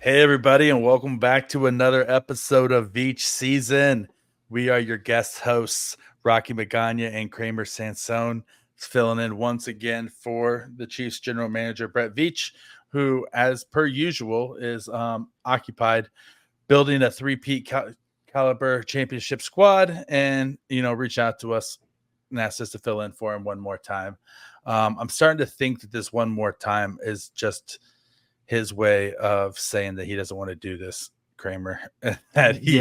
Hey, everybody, and welcome back to another episode of Veach Season. We are your guest hosts, Rocky Magaña and Kramer Sansone, filling in once again for the Chiefs General Manager, Brett Veach, who, as per usual, is occupied building a three-peat caliber championship squad and, reach out to us and ask us to fill in for him one more time. I'm starting to think that this one more time is just his way of saying that he doesn't want to do this, Kramer. That he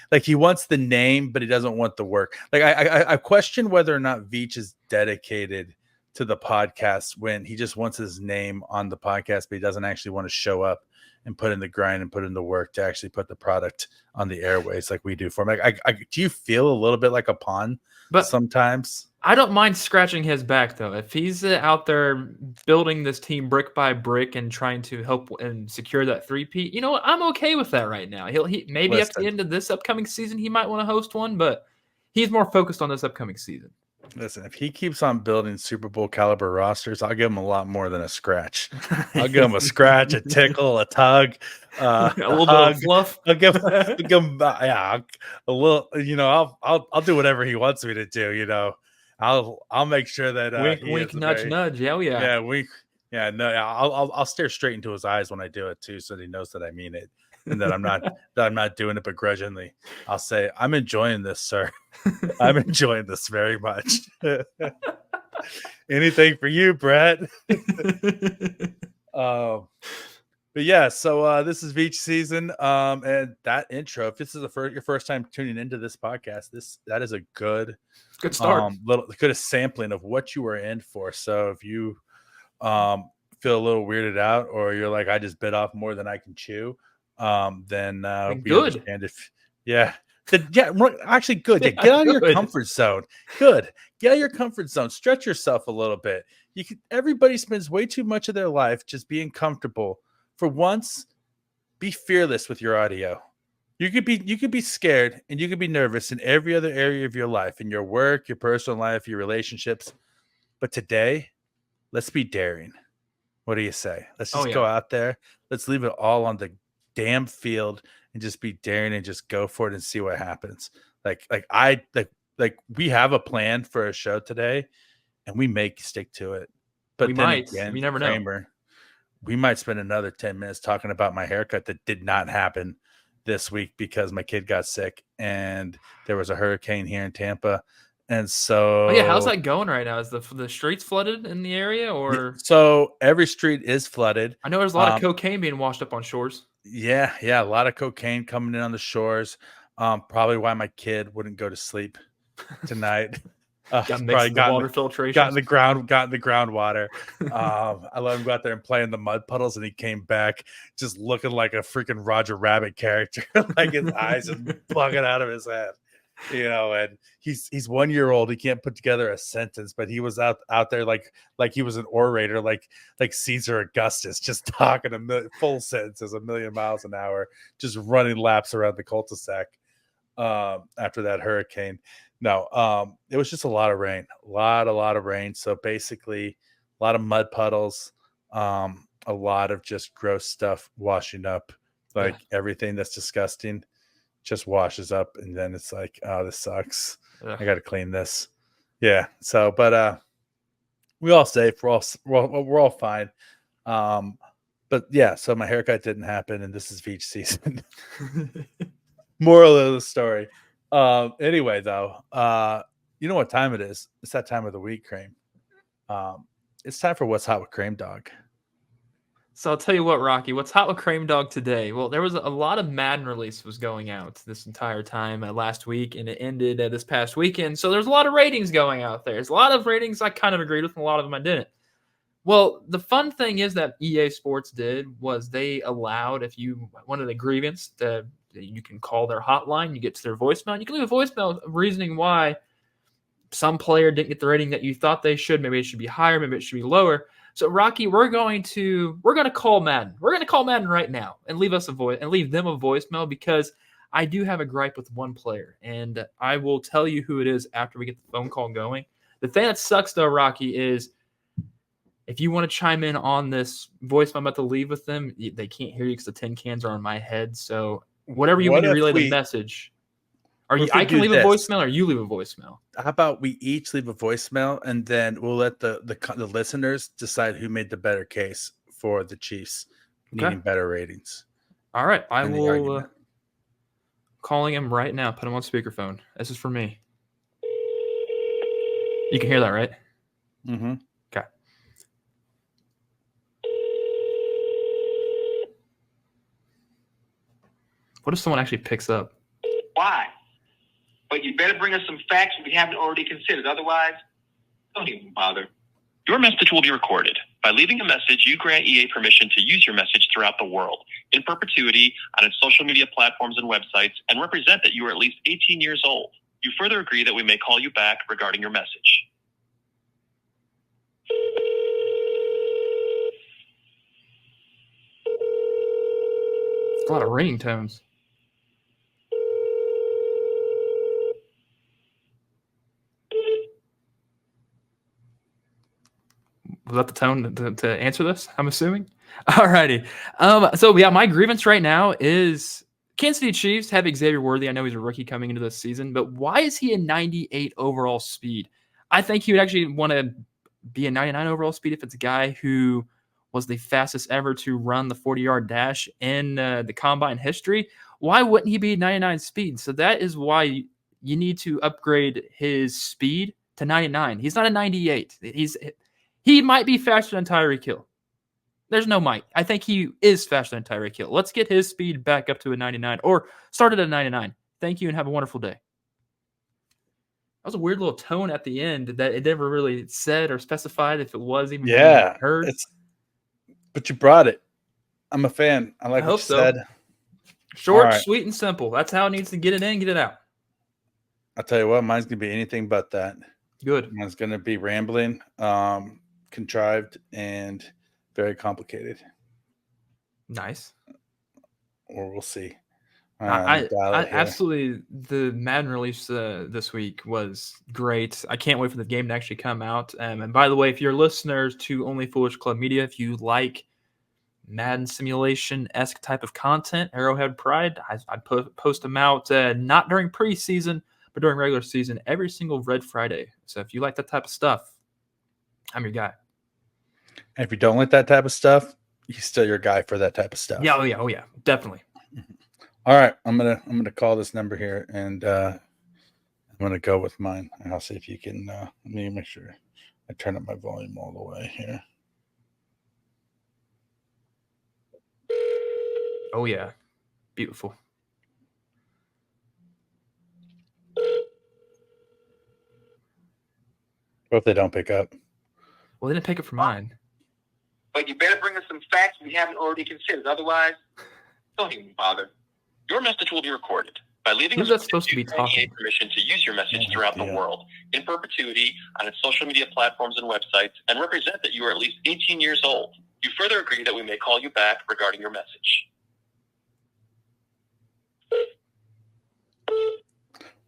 like he wants the name, but he doesn't want the work. Like I question whether or not Veach is dedicated to the podcast when he just wants his name on the podcast, but he doesn't actually want to show up and put in the grind and put in the work to actually put the product on the airways like we do for him. Do you feel a little bit like a pawn sometimes? I don't mind scratching his back, though. If he's out there building this team brick by brick and trying to help and secure that three-peat, you know what? I'm okay with that right now. He maybe at the end of this upcoming season, he might want to host one, but he's more focused on this upcoming season. Listen, if he keeps on building Super Bowl caliber rosters, I'll give him a lot more than a scratch. I'll give him a scratch, a tickle, a tug, a little bit of fluff. I'll give him a little. I'll do whatever he wants me to do. I'll make sure that wink, wink, nudge, nudge. Yeah, yeah, wink. Yeah, no, I'll stare straight into his eyes when I do it too, so that he knows that I mean it and that I'm not doing it begrudgingly. I'll say, I'm enjoying this, sir. I'm enjoying this very much. Anything for you, Brett. But yeah, so this is Veach Season, and that intro. If this is your first time tuning into this podcast, that is a good start. Good sampling of what you are in for. So if you feel a little weirded out, or you're like, I just bit off more than I can chew, then we understand. Actually good. Yeah, get out of your comfort zone. Good. Get out of your comfort zone. Stretch yourself a little bit. Everybody spends way too much of their life just being comfortable. For once, be fearless with your audio. You could be scared and you could be nervous in every other area of your life, in your work, your personal life, your relationships. But today, let's be daring. What do you say? Let's just go out there. Let's leave it all on the damn field and just be daring and just go for it and see what happens. Like we have a plan for a show today, and we may stick to it. But we never know. We might spend another 10 minutes talking about my haircut that did not happen this week because my kid got sick and there was a hurricane here in Tampa. And so, how's that going right now? Is the streets flooded in the area, or? So every street is flooded. I know there's a lot of cocaine being washed up on shores. Yeah, a lot of cocaine coming in on the shores. Probably why my kid wouldn't go to sleep tonight. Probably got water filtration. Got in the groundwater. I let him go out there and play in the mud puddles, and he came back just looking like a freaking Roger Rabbit character, like his eyes just bugging out of his head. And he's 1 year old. He can't put together a sentence, but he was out there like he was an orator, like Caesar Augustus, just talking full sentences, 1,000,000 miles an hour, just running laps around the cul-de-sac after that hurricane. No, it was just a lot of rain, a lot of rain. So basically, a lot of mud puddles, a lot of just gross stuff washing up, everything that's disgusting just washes up, and then it's like, oh, this sucks. I got to clean this. Yeah. So, but we all safe. We're all fine. But yeah. So my haircut didn't happen, and this is Veach Season. Moral of the story. Anyway, though, you know what time it is? It's that time of the week, Krame. It's time for What's Hot with Krame Dog. So I'll tell you what, Rocky, what's hot with Krame Dog today? Well, there was a lot of Madden release was going out this entire time last week, and it ended this past weekend. So there's a lot of ratings going out there. There's a lot of ratings I kind of agreed with, and a lot of them I didn't. Well, the fun thing is that EA Sports did was they allowed, if you wanted a grievance, you can call their hotline, you get to their voicemail, you can leave a voicemail reasoning why some player didn't get the rating that you thought they should. Maybe it should be higher, maybe it should be lower. So Rocky, we're going to call Madden. We're going to call Madden right now and leave them a voicemail, because I do have a gripe with one player, and I will tell you who it is after we get the phone call going. The thing that sucks though, Rocky, is If you want to chime in on this voice I'm about to leave with them, they can't hear you because the tin cans are on my head. So whatever you What want to if relay the we- message. what if we I can do leave a this? voicemail or you leave a voicemail. How about we each leave a voicemail and then we'll let the listeners decide who made the better case for the Chiefs needing better ratings. All right. I in the will argument. calling him right now. Put him on speakerphone. This is for me. You can hear that, right? Mm-hmm. Okay. What if someone actually picks up? Why? But you better bring us some facts we haven't already considered. Otherwise, don't even bother. Your message will be recorded. By leaving a message, you grant EA permission to use your message throughout the world, in perpetuity, on its social media platforms and websites, and represent that you are at least 18 years old. You further agree that we may call you back regarding your message. It's a lot of ringing tones. Was that the tone to answer this? I'm assuming. Alrighty. So yeah, my grievance right now is Kansas City Chiefs have Xavier Worthy. I know he's a rookie coming into this season, but why is he a 98 overall speed? I think he would actually want to be a 99 overall speed if it's a guy who was the fastest ever to run the 40-yard dash in the combine history. Why wouldn't he be 99 speed? So that is why you need to upgrade his speed to 99. He's not a 98. He might be faster than Tyreek Hill. There's no might. I think he is faster than Tyreek Hill. Let's get his speed back up to a 99 or start at a 99. Thank you and have a wonderful day. That was a weird little tone at the end that it never really said or specified if it was even being heard. But you brought it. I'm a fan. I like what you said. Short, sweet, and simple. That's how it needs to get it in, get it out. I'll tell you what, mine's going to be anything but that. Good. Mine's going to be rambling, contrived, and very complicated. Nice. Or we'll see. I absolutely, the Madden release this week was great. I can't wait for the game to actually come out. And by the way, if you're listeners to Only Foolish Club Media, if you like Madden simulation-esque type of content, Arrowhead Pride, I post them out not during preseason, but during regular season every single Red Friday. So if you like that type of stuff, I'm your guy. And if you don't like that type of stuff, he's still your guy for that type of stuff. Yeah, oh yeah, definitely. All right, I'm gonna call this number here, and I'm gonna go with mine, and I'll see if you can. Let me make sure I turn up my volume all the way here. Oh yeah, beautiful. What if they don't pick up? Well, they didn't pick up for mine. But you better bring us some facts we haven't already considered. Otherwise, don't even bother. Your message will be recorded. By leaving Who's that supposed to be talking? Permission to use your message throughout the world, in perpetuity, on its social media platforms and websites, and represent that you are at least 18 years old. You further agree that we may call you back regarding your message.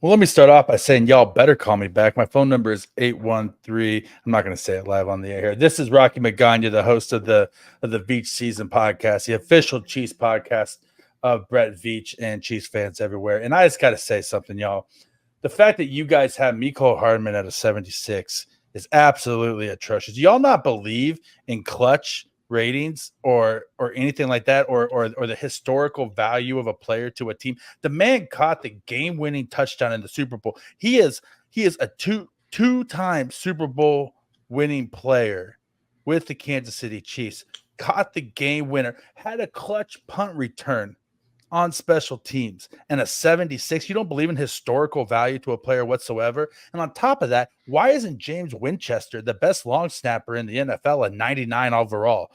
Well, let me start off by saying y'all better call me back. My phone number is 813. I'm not going to say it live on the air here. This is Rocky Magaña, the host of the Veach Season podcast, the official Chiefs podcast of Brett Veach and Chiefs fans everywhere. And I just got to say something, y'all. The fact that you guys have Mecole Hardman at a 76 is absolutely atrocious. Do y'all not believe in clutch ratings or anything like that, or the historical value of a player to a team? The man caught the game-winning touchdown in the Super Bowl. He is a two-time Super Bowl winning player with the Kansas City Chiefs. Caught the game winner, had a clutch punt return on special teams, and a 76. You don't believe in historical value to a player whatsoever. And on top of that, why isn't James Winchester, the best long snapper in the NFL, a 99 overall?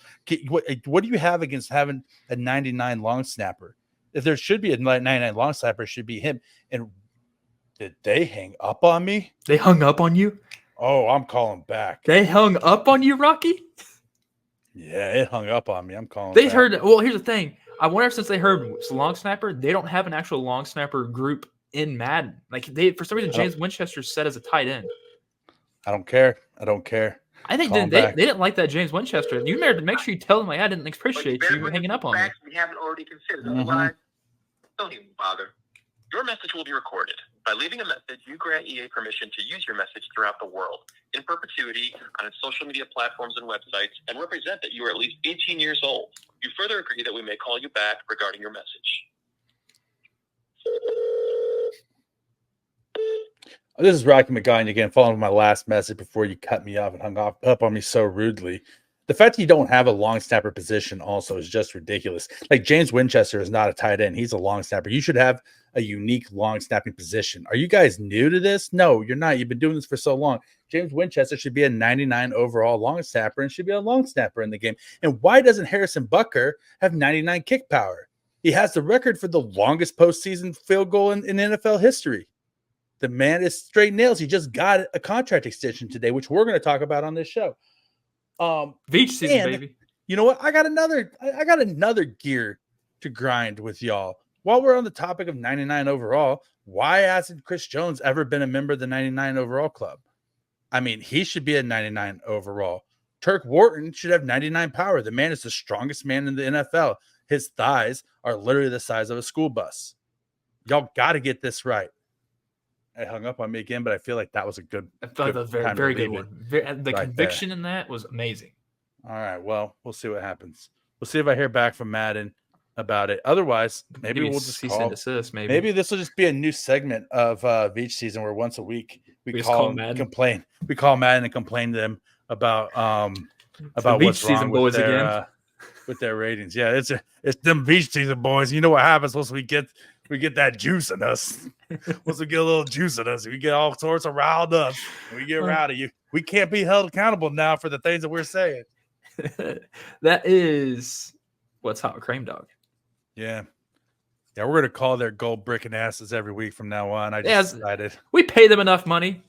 What do you have against having a 99 long snapper? If there should be a 99 long snapper, it should be him. And did they hang up on me? They hung up on you? Oh, I'm calling back. They hung up on you, Rocky? Yeah, it hung up on me. I'm calling They back. heard, well, here's the thing. I wonder if since they heard long snapper, they don't have an actual long snapper group in Madden. Like for some reason, James Winchester set as a tight end. I don't care. I think Call him they back. didn't like that James Winchester. You better make sure you tell them I didn't But you appreciate better you bring hanging us up some on me. facts we haven't already considered. Mhm. Otherwise, don't even bother. Your message will be recorded. By leaving a message, you grant EA permission to use your message throughout the world, in perpetuity, on its social media platforms and websites, and represent that you are at least 18 years old. You further agree that we may call you back regarding your message. This is Rocky Magaña again, following my last message before you cut me off and hung up on me so rudely. The fact that you don't have a long snapper position also is just ridiculous. Like James Winchester is not a tight end. He's a long snapper. You should have a unique long snapping position. Are you guys new to this? No, you're not. You've been doing this for so long. James Winchester should be a 99 overall long snapper and should be a long snapper in the game. And why doesn't Harrison Butker have 99 kick power? He has the record for the longest postseason field goal in NFL history. The man is straight nails. He just got a contract extension today, which we're going to talk about on this show. Veach season, and baby. You know what? I got another gear to grind with y'all. While we're on the topic of 99 overall, why hasn't Chris Jones ever been a member of the 99 overall club? I mean, he should be a 99 overall. Turk Wharton should have 99 power. The man is the strongest man in the NFL. His thighs are literally the size of a school bus. Y'all got to get this right. I hung up on me again, but I feel like that was a good. I thought that was a very good one. The conviction in that was amazing. All right, well, we'll see what happens. We'll see if I hear back from Madden about it. Otherwise, maybe we'll just cease and desist. Maybe this will just be a new segment of Veach season where once a week we call Madden. Complain. We call Madden and complain to them about what's wrong with their ratings. Yeah, it's them Veach season boys. You know what happens once we get that juice in us. Once we get a little juice in us, we get all sorts of riled up. We get rowdy. We can't be held accountable now for the things that we're saying. That is what's hot with Krame Dog. Yeah, we're gonna call their gold bricking asses every week from now on. I just decided we pay them enough money.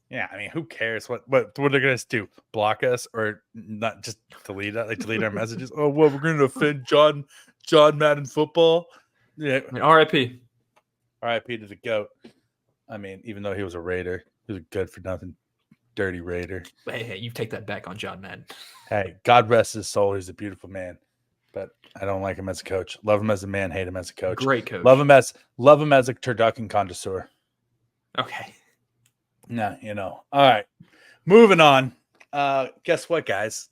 Yeah, I mean, who cares what they're gonna do? Block us or not? Just delete our messages. Oh, well, we're gonna offend John Madden football. Yeah, I mean, R.I.P. R.I.P. to the GOAT. I mean, even though he was a Raider, he was a good for nothing, dirty Raider. Hey, you take that back on John Madden. Hey, God rest his soul. He's a beautiful man, but I don't like him as a coach. Love him as a man, hate him as a coach. Great coach. Love him as a turducken connoisseur. Okay. No, All right, moving on. Guess what, guys?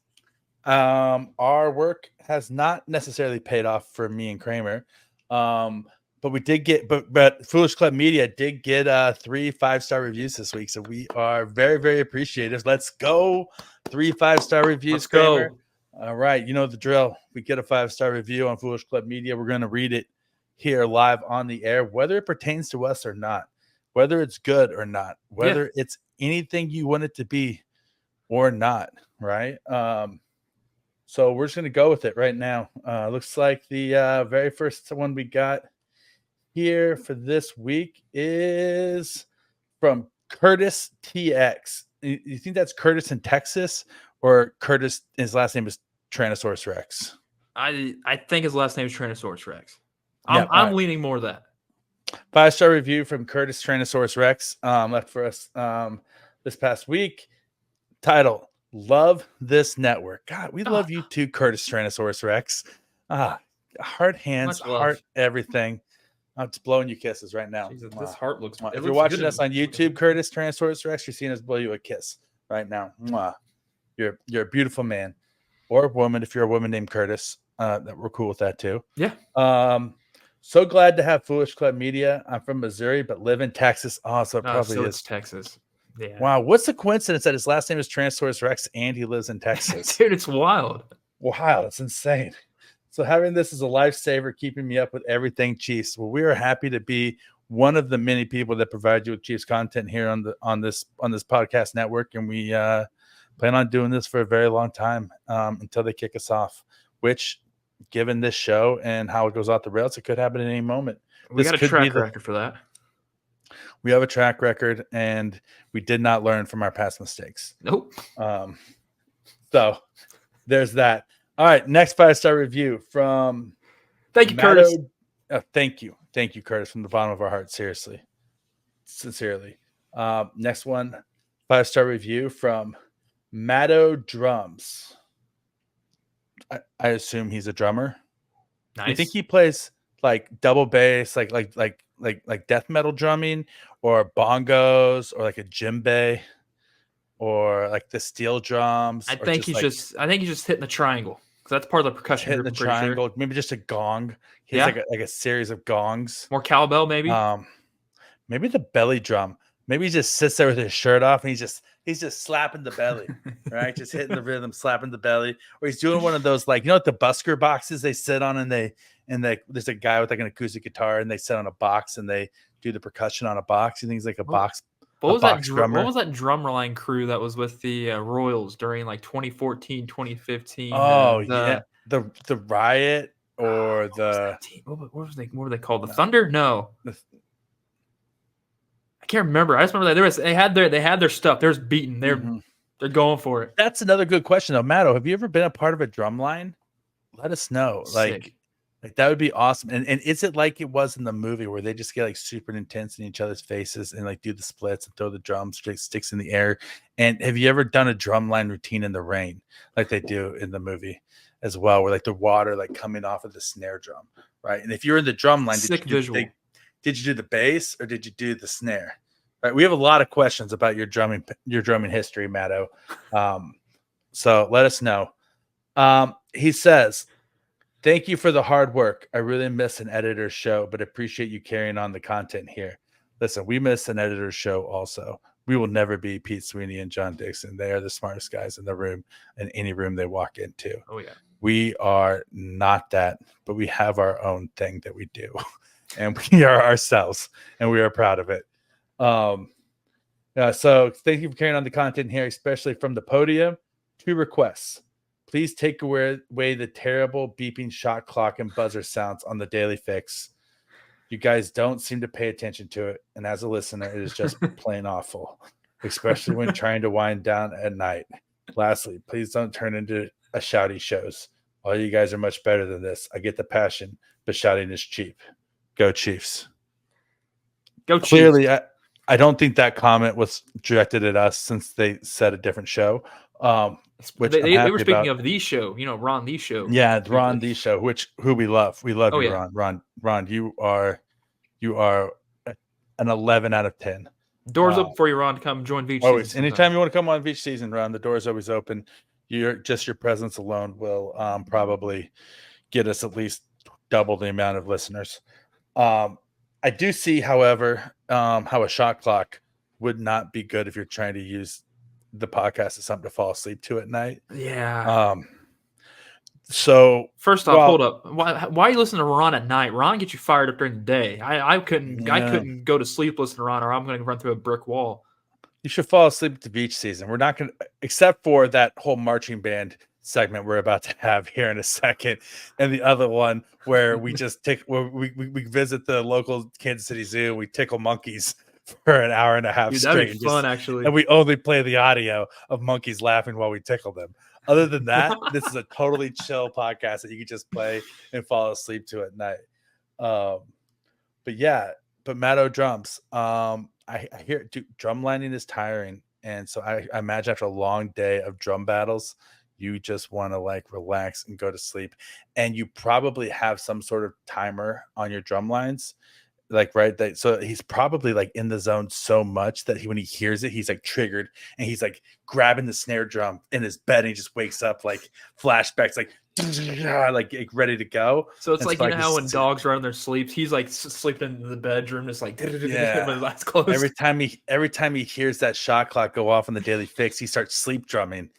Our work has not necessarily paid off for me and Kramer. But we did get, but Foolish Club Media did get 3 5-star reviews this week, so we are very, very appreciative. Let's go, 3 5-star reviews. Let's go. All right, you know the drill. We get a 5-star review on Foolish Club Media. We're going to read it here live on the air, whether it pertains to us or not, whether it's good or not, whether it's anything you want it to be or not. Right. So we're just going to go with it right now. Looks like the very first one we got here for this week is from Curtis TX. You think that's Curtis in Texas, or Curtis, his last name is Tyrannosaurus Rex? I think his last name is Tyrannosaurus Rex. I'm leaning more that. 5-star review from Curtis Tyrannosaurus Rex left for us this past week. Title: Love this network. God, we love you too, Curtis Tyrannosaurus Rex. Heart hands, heart everything. I'm just blowing you kisses right now. Jesus, this heart looks. If you're watching us on YouTube, Curtis Tyrannosaurus Rex, you're seeing us blow you a kiss right now. You're a beautiful man or woman. If you're a woman named Curtis, that we're cool with that too. Yeah. So glad to have Foolish Club Media. I'm from Missouri, but live in Texas. Oh, so it probably is. It's Texas. Yeah. Wow. What's the coincidence that his last name is Tyrannosaurus Rex and he lives in Texas? Dude, it's wild. Wow, that's insane. So having this is a lifesaver, keeping me up with everything Chiefs. Well, we are happy to be one of the many people that provide you with Chiefs content here on this podcast network, and we plan on doing this for a very long time until they kick us off. Which, given this show and how it goes off the rails, it could happen at any moment. We got a track record for that. We have a track record, and we did not learn from our past mistakes. Nope. So there's that. All right, next 5-star review from Thank you, Curtis. Thank you, Curtis, from the bottom of our heart. Sincerely. Next one, 5-star review from Matto drums. I assume he's a drummer. Nice. You think he plays like double bass, like death metal drumming, or bongos, or like a djembe, or like the steel drums? I or think he's just hitting the triangle because that's part of the percussion hitting group. the I'm pretty triangle. sure. Maybe just a gong. He has like a series of gongs. More cowbell, maybe. Maybe the belly drum. Maybe he just sits there with his shirt off and he's just slapping the belly, right? Just hitting the rhythm, slapping the belly. Or he's doing one of those, like, like the busker boxes they sit on, and there's a guy with like an acoustic guitar, and they sit on a box and they do the percussion on a box. You think he's like a box? What was that drummer? What was that drumline crew that was with the Royals during like 2014, 2015? Oh yeah, the Riot or the what were they called? The Thunder? No. I can't remember. I just remember that they had their stuff. They're just beating. They're going for it. That's another good question though. Matto, have you ever been a part of a drum line? Let us know. Sick. Like that would be awesome. And is it like it was in the movie where they just get like super intense in each other's faces and like do the splits and throw the sticks in the air? And have you ever done a drum line routine in the rain like they do in the movie as well, where like the water like coming off of the snare drum, right? And if you're in the drum line, did you do the bass or did you do the snare? Right. We have a lot of questions about your drumming history, Matto. So let us know. He says, "Thank you for the hard work. I really miss an editor's show, but appreciate you carrying on the content here." Listen, we miss an editor's show also. We will never be Pete Sweeney and John Dixon. They are the smartest guys in the room, in any room they walk into. Oh yeah. We are not that, but we have our own thing that we do. And we are ourselves, and we are proud of it. So thank you for carrying on the content here, especially from the podium. 2 requests. Please take away the terrible beeping shot clock and buzzer sounds on the Daily Fix. You guys don't seem to pay attention to it, and as a listener, it is just plain awful, especially when trying to wind down at night. Lastly, please don't turn into a shouty shows. All you guys are much better than this. I get the passion, but shouting is cheap. Go Chiefs. Go Chiefs. Clearly, I don't think that comment was directed at us since they said a different show. Which they were speaking of the show, Ron the show. Yeah, Ron the show, who we love. We love you, yeah. Ron, you are an 11 out of 10. Doors open for you, Ron, to come join Veach. Always. Anytime you want to come on Veach season, Ron, the door is always open. Your presence alone will probably get us at least double the amount of listeners. I do see, however, how a shot clock would not be good if you're trying to use the podcast as something to fall asleep to at night. Yeah. So first off, hold up. Why are you listening to Ron at night? Ron gets you fired up during the day. I couldn't go to sleep listening to Ron, or I'm going to run through a brick wall. You should fall asleep to Veach season. We're not going to, except for that whole marching band segment we're about to have here in a second, and the other one where we just we visit the local Kansas City Zoo. We tickle monkeys for an hour and a half straight. That'd be fun, actually. And we only play the audio of monkeys laughing while we tickle them. Other than that, this is a totally chill podcast that you can just play and fall asleep to at night. But Matto drums. I hear drum lining is tiring, and so I imagine after a long day of drum battles, you just want to like relax and go to sleep. And you probably have some sort of timer on your drum lines, like so he's probably like in the zone so much that when he hears it, he's like triggered, and he's like grabbing the snare drum in his bed, and he just wakes up like flashbacks, like ready to go. So it's like, how when dogs run in their sleeps, he's like sleeping in the bedroom, just like with his eyes closed. Every time he hears that shot clock go off on the Daily Fix, he starts sleep drumming.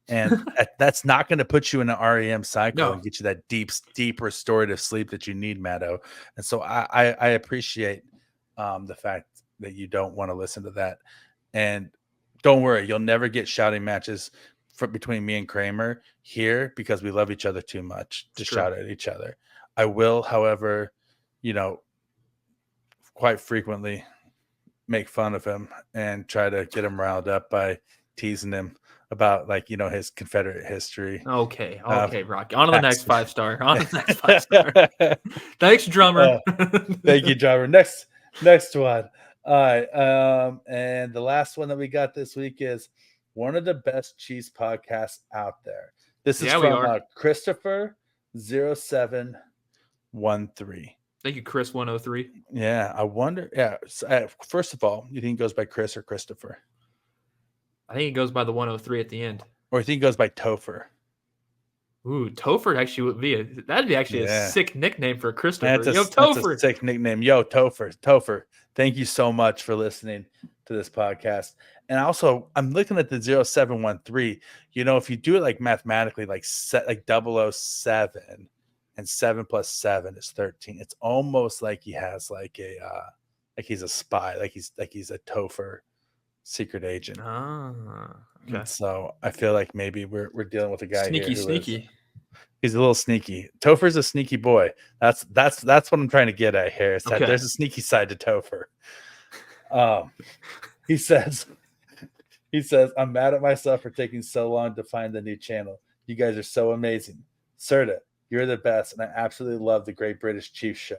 And that's not going to put you in an REM cycle and get you that deep restorative sleep that you need, Matto. And so I appreciate the fact that you don't want to listen to that. And don't worry, you'll never get shouting matches between me and Kramer here because we love each other too much to shout at each other. I will, however, quite frequently make fun of him and try to get him riled up by teasing him about his Confederate history. Okay, Rocky. On to the next 5-star. On to the next 5-star. Thanks, drummer. Thank you, drummer. Next one. All right. And the last one that we got this week is one of the best cheese podcasts out there. This is Yeah, we from are. Christopher 0713. Thank you, Chris 103. Yeah, I wonder. Yeah, so, first of all, you think he goes by Chris or Christopher? I think it goes by the 103 at the end. Or you think he goes by Topher? Ooh, Topher actually would be that'd be actually Yeah. a sick nickname for Christopher. That's a Topher. sick nickname. Yo, Topher. Thank you so much for listening to this podcast. And also, I'm looking at the 0713. You know, if you do it like mathematically, like 007 and 7 plus 7 is 13. It's almost like he has like he's a spy, like he's a Topher secret agent. Ah, okay. And so I feel like maybe we're dealing with a guy Sneaky. He's a little sneaky. Topher's a sneaky boy. That's what I'm trying to get at here. Is that Okay. there's a sneaky side to Topher. He says, I'm mad at myself for taking so long to find the new channel. You guys are so amazing. Serta, you're the best, and I absolutely love the Great British Chiefs show.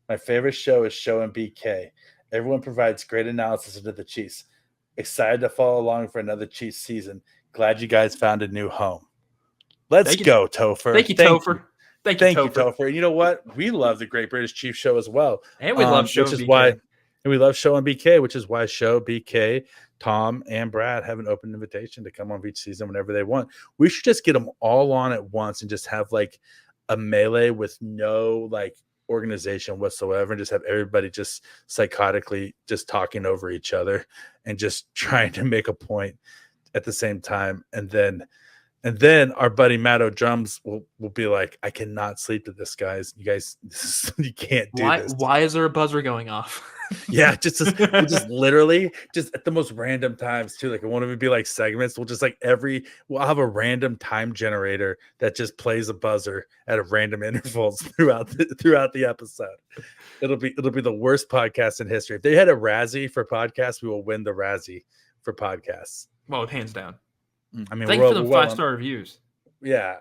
My favorite show is Show and BK. Everyone provides great analysis into the Chiefs. Excited to follow along for another Chiefs season. Glad you guys found a new home. Let's go, Topher. Thank you, Topher. Thank you, Topher. And you know what? We love the Great British Chiefs show as well. And we love Show which and is BK. why we love Show and BK, which is why Show, BK, Tom, and Brad have an open invitation to come on each season whenever they want. We should just get them all on at once and just have like a melee with no like organization whatsoever, and just have everybody just psychotically just talking over each other and just trying to make a point at the same time. And then our buddy Matt O'Drums will be like, I cannot sleep with this, guys. You guys, you can't do this. Why is there a buzzer going off? Yeah, just literally just at the most random times too. Like it won't even be like segments. We'll have a random time generator that just plays a buzzer at random intervals throughout the episode. It'll be the worst podcast in history. If they had a Razzie for podcasts, we will win the Razzie for podcasts. Well, hands down. I mean, thank you for the 5-star reviews. Yeah,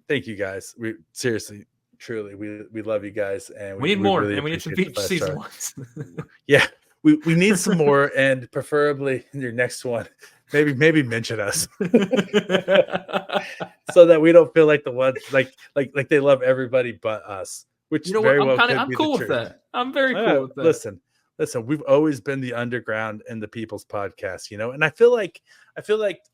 thank you guys. We seriously, truly, we love you guys, and we need more, really and we need some Veach season ones. Yeah, we need some more, and preferably in your next one, maybe mention us, so that we don't feel like the ones like they love everybody but us. Which you know very what? well I'm cool with that. I'm very cool with that. Listen, we've always been the underground in the people's podcast, you know, and I feel like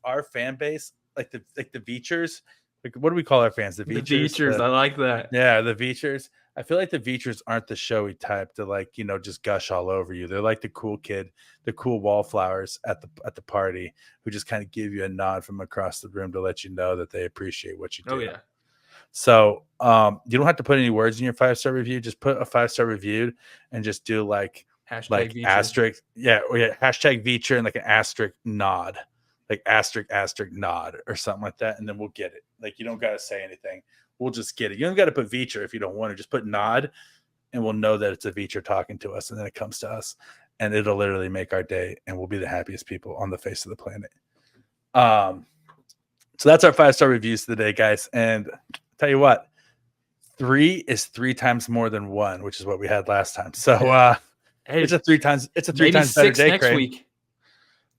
our fan base, like the Veachers, like what do we call our fans? The Veachers. I like that. Yeah, the Veachers. I feel like the Veachers aren't the showy type to like, you know, just gush all over you. They're like the cool kid, the cool wallflowers at the party who just kind of give you a nod from across the room to let you know that they appreciate what you do. Oh yeah. So you don't have to put any words in your 5-star review. Just put a 5-star review and just do like Hashtag asterisk. Yeah. Hashtag Veacher and like an asterisk nod, like asterisk nod or something like that. And then we'll get it. Like you don't got to say anything. We'll just get it. You don't got to put Veacher if you don't want to. Just put nod and we'll know that it's a Veacher talking to us. And then it comes to us and it'll literally make our day and we'll be the happiest people on the face of the planet. So that's our 5-star reviews today, guys. And tell you what, 3 is 3 times more than 1, which is what we had last time. So hey, it's a 3 times better day, next week.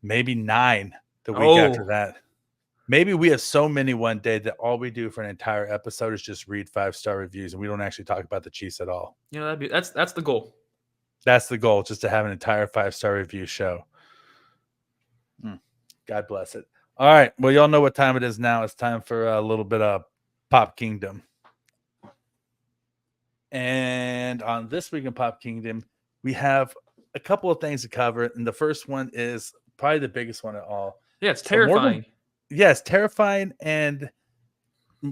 Maybe 9 the week after that. Maybe we have so many one day that all we do for an entire episode is just read 5-star reviews and we don't actually talk about the Chiefs at all. You know, that's the goal. That's the goal, just to have an entire 5-star review show. God bless it. All right. Well, y'all know what time it is now. It's time for a little bit of Pop Kingdom. And on this week in Pop Kingdom, we have a couple of things to cover. And the first one is probably the biggest one of all. Yeah, it's terrifying. It's terrifying. And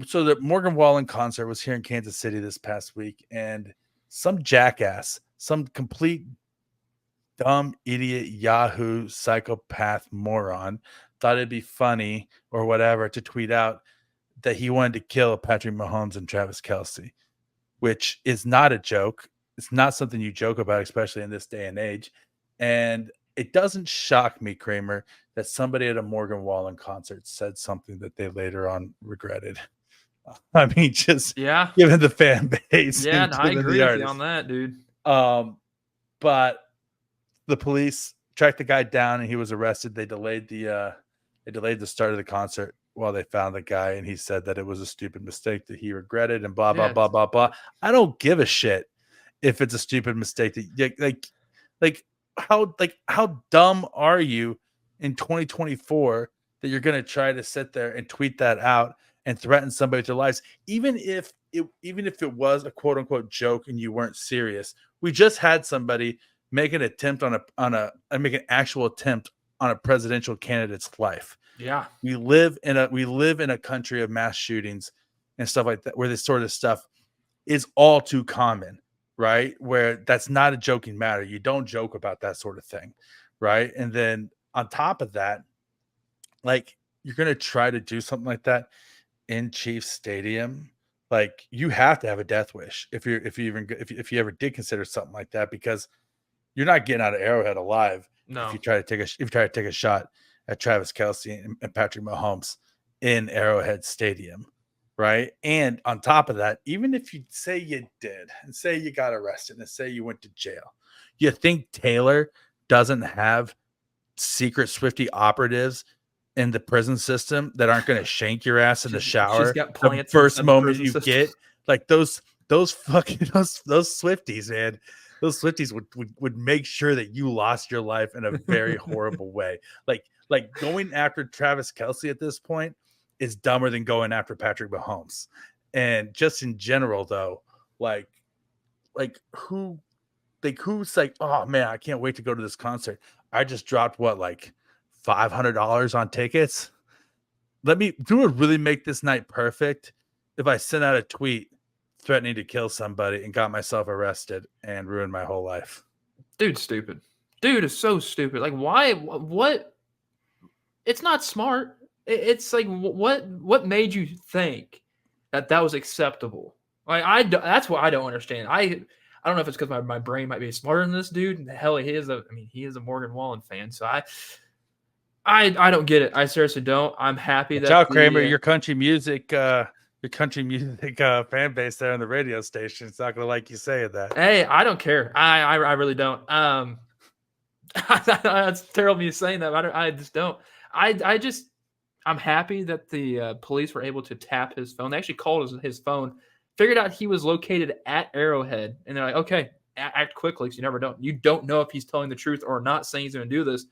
so the Morgan Wallen concert was here in Kansas City this past week. And some jackass, some complete dumb idiot, Yahoo, psychopath, moron thought it'd be funny or whatever to tweet out that he wanted to kill Patrick Mahomes and Travis Kelce, which is not a joke. It's not something you joke about, especially in this day and age. And it doesn't shock me, Kramer, that somebody at a Morgan Wallen concert said something that they later on regretted. I mean, just given the fan base. Yeah, I agree with you on that, dude. But the police tracked the guy down and he was arrested. They delayed the They delayed the start of the concert while they found the guy, and he said that it was a stupid mistake that he regretted and blah, blah, Yeah, blah, blah, blah. I don't give a shit if it's a stupid mistake that how dumb are you in 2024 that you're going to try to sit there and tweet that out and threaten somebody with their lives, even if it was a quote unquote joke and you weren't serious. We just had somebody make an attempt make an actual attempt on a presidential candidate's life. Yeah. We live in a country of mass shootings and stuff like that, where this sort of stuff is all too common, right? Where that's not a joking matter. You don't joke about that sort of thing, right? And then on top of that, like, you're gonna try to do something like that in Chiefs Stadium. Like, you have to have a death wish if you ever did consider something like that, because you're not getting out of Arrowhead alive. No. If you try to take a shot at Travis Kelce and Patrick Mahomes in Arrowhead Stadium, right? And on top of that, even if you say you did, and say you got arrested, and say you went to jail, you think Taylor doesn't have secret Swiftie operatitives in the prison system that aren't going to shank your ass in the shower she's got the plants first inside the moment prison you system. get? Like, those Swifties, man. Those Swifties would make sure that you lost your life in a very horrible way. Like going after Travis Kelce at this point is dumber than going after Patrick Mahomes. And just in general, though, who's like, oh man, I can't wait to go to this concert. I just dropped like $500 on tickets. Let me do it. Really make this night perfect if I sent out a tweet threatening to kill somebody and got myself arrested and ruined my whole life. Dude's stupid. Dude is so stupid. Like, why? What? It's not smart. It's like, what made you think that was acceptable? Like, that's what I don't understand. I don't know if it's because my brain might be smarter than this dude. Hell, he is a Morgan Wallen fan. So I don't get it. I seriously don't. I'm happy that Ciao, Kramer, your country music fan base there on the radio station. It's not gonna like you saying that. Hey, I don't care. I really don't. That's terrible of me saying that. I just don't. I'm happy that the police were able to tap his phone. They actually called his phone, figured out he was located at Arrowhead, and they're like, okay, act quickly, because you don't know if he's telling the truth or not, saying he's going to do this.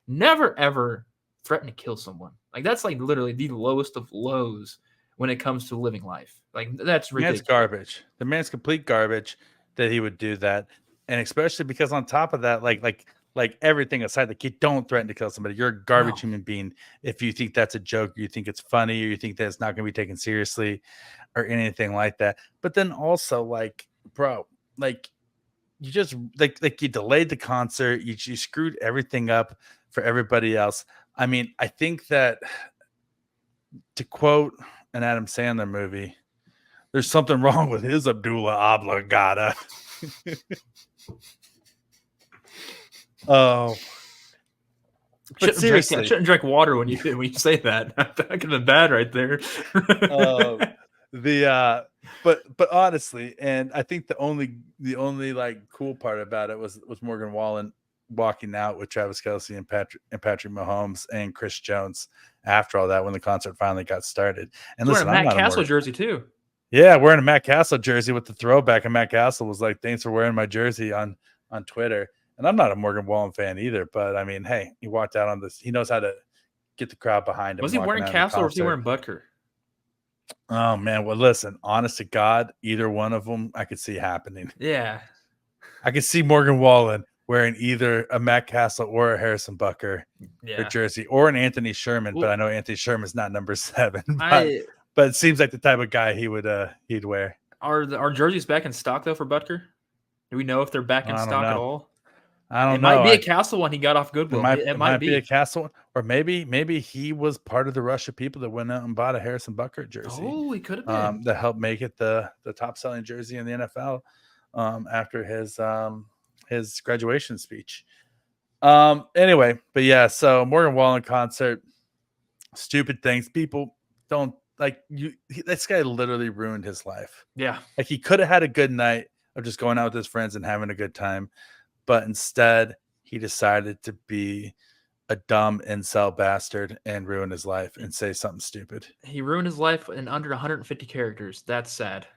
Never ever threaten to kill someone. Like, that's like literally the lowest of lows when it comes to living life. Like, that's ridiculous. Man's garbage. The man's complete garbage that he would do that, and especially because on top of that, like everything aside, like, you don't threaten to kill somebody. You're a garbage human being if you think that's a joke, you think it's funny, or you think that it's not going to be taken seriously, or anything like that. But then also, like, bro, like, you just like you delayed the concert, you screwed everything up for everybody else. I mean, I think that, to quote an Adam Sandler movie, there's something wrong with his Abdullah Oblongata. Oh, but seriously, shouldn't drink water when you say that. That could have been bad right there. But honestly, and I think the only like cool part about it was Morgan Wallen walking out with Travis Kelce and Patrick Mahomes and Chris Jones after all that, when the concert finally got started. And listen, wearing a Matt Castle jersey too. Yeah, wearing a Matt Castle jersey with the throwback, and Matt Castle was like, "Thanks for wearing my jersey" on Twitter. And I'm not a Morgan Wallen fan either, but I mean, hey, he walked out on this. He knows how to get the crowd behind him. Was he wearing Castle or was he wearing Butker? Oh man, well, listen, honest to God, either one of them I could see happening. Yeah, I could see Morgan Wallen wearing either a Matt Castle or a Harrison Butker jersey, or an Anthony Sherman. But I know Anthony Sherman's not number 7. But it seems like the type of guy he'd wear. Are jerseys back in stock though for Butker? Do we know if they're back in stock at all? I don't know. It might be a Castle one he got off Goodwill. It might be a Castle one. Or maybe he was part of the rush of people that went out and bought a Harrison Butker jersey. Oh, he could have been. That helped make it the top selling jersey in the NFL after his graduation speech. Anyway, but yeah, so Morgan Wallen concert, stupid things. People don't like you. This guy literally ruined his life. Yeah. Like, he could have had a good night of just going out with his friends and having a good time. But instead, he decided to be a dumb incel bastard and ruin his life and say something stupid. He ruined his life in under 150 characters. That's sad.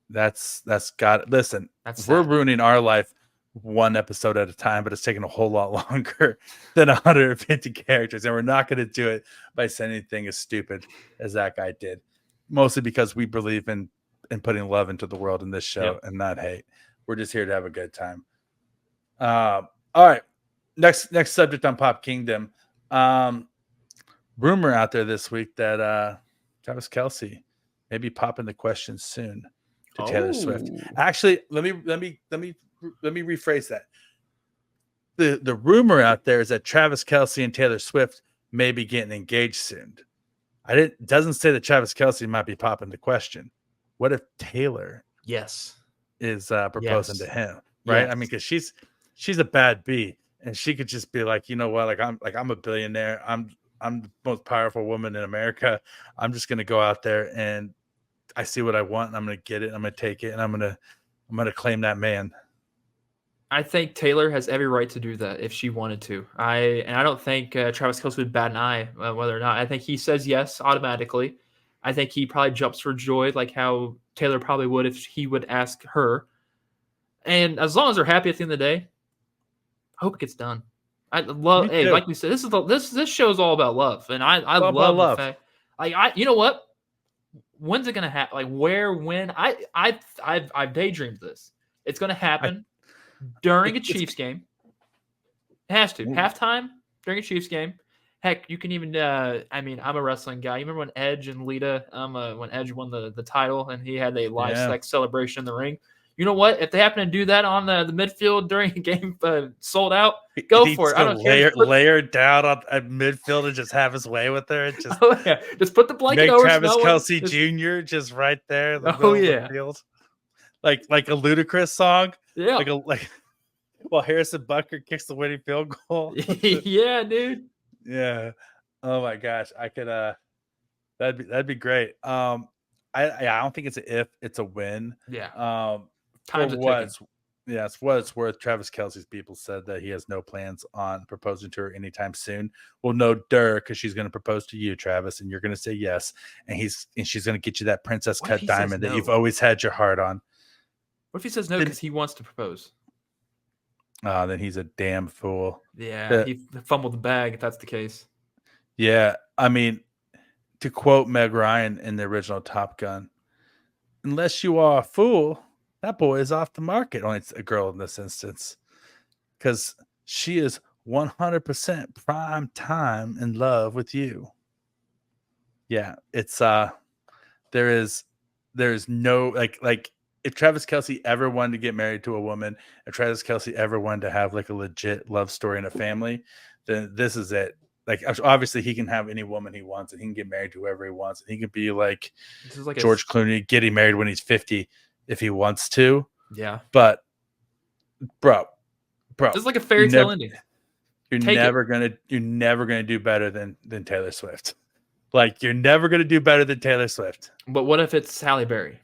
That's got listen. That's We're sad. ruining our life one episode at a time, but it's taking a whole lot longer than 150 characters, and we're not going to do it by saying anything as stupid as that guy did. Mostly because we believe in putting love into the world in this show and not hate. We're just here to have a good time. All right. Next subject on Pop Kingdom. Rumor out there this week that Travis Kelce may be popping the question soon to Taylor Swift. Actually, let me rephrase that. The rumor out there is that Travis Kelce and Taylor Swift may be getting engaged soon. Doesn't say that Travis Kelce might be popping the question. What if Taylor is proposing to him? Right? Yes. I mean, because she's a bad bee, and she could just be like, you know what, I'm a billionaire. I'm the most powerful woman in America. I'm just gonna go out there and I see what I want, and I'm gonna get it. I'm gonna take it, and I'm gonna claim that man. I think Taylor has every right to do that if she wanted to. I don't think Travis Kelce would bat an eye whether or not. I think he says yes automatically. I think he probably jumps for joy like how Taylor probably would if he would ask her. And as long as they're happy at the end of the day, I hope it gets done. I love. Hey, like we said, this show is all about love, and I love the fact. Like you know what? When's it gonna happen? Like where? When? I've daydreamed this. It's gonna happen during a Chiefs game. It has to. Halftime during a Chiefs game. Heck, you can even. I mean, I'm a wrestling guy. You remember when Edge and Lita, when Edge won the title and he had a live sex celebration in the ring? You know what? If they happen to do that on the midfield during a game sold out, go for it. I don't care. Layer down on midfield and just have his way with her. And just, just put the blanket make over Travis Kelce Jr. just right there in the middle of the field. Like a ludicrous song. Yeah. Well, Harrison Butker kicks the winning field goal. Yeah, dude. Yeah. Oh my gosh. I could that'd be great. I don't think it's an if, it's a win. Yeah. Time's a ticking. It's what it's worth. Travis Kelce's people said that he has no plans on proposing to her anytime soon. Well, no, because she's going to propose to you, Travis, and you're going to say yes, and she's going to get you that princess cut diamond that you've always had your heart on. What if he says no because he wants to propose? Then he's a damn fool. Yeah, he fumbled the bag if that's the case. Yeah, I mean, to quote Meg Ryan in the original Top Gun, unless you are a fool, that boy is off the market. Only it's a girl in this instance, because she is 100% prime time in love with you. Yeah, it's there is no like if Travis Kelce ever wanted to get married to a woman, if Travis Kelce ever wanted to have like a legit love story and a family, then this is it. Like, obviously, he can have any woman he wants, and he can get married to whoever he wants. And he can be like George Clooney, getting married when he's 50 if he wants to. Yeah. But, bro, this is like a fairy tale ending. You're never gonna do better than Taylor Swift. Like, you're never gonna do better than Taylor Swift. But what if it's Halle Berry?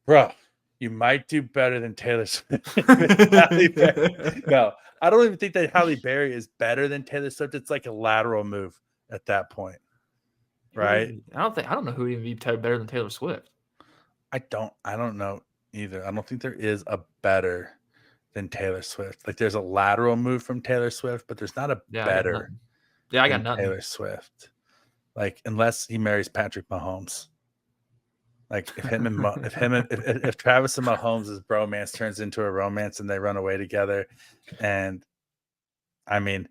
Bro, you might do better than Taylor Swift. Halle Berry. No. I don't even think that Halle Berry is better than Taylor Swift. It's like a lateral move at that point, right? I don't know who would even be better than Taylor Swift. I don't know either. I don't think there is a better than Taylor Swift. Like, there's a lateral move from Taylor Swift, but there's not a better. I got nothing. Taylor Swift, like, unless he marries Patrick Mahomes. Like, if Travis and Mahomes' bromance turns into a romance and they run away together, and I mean,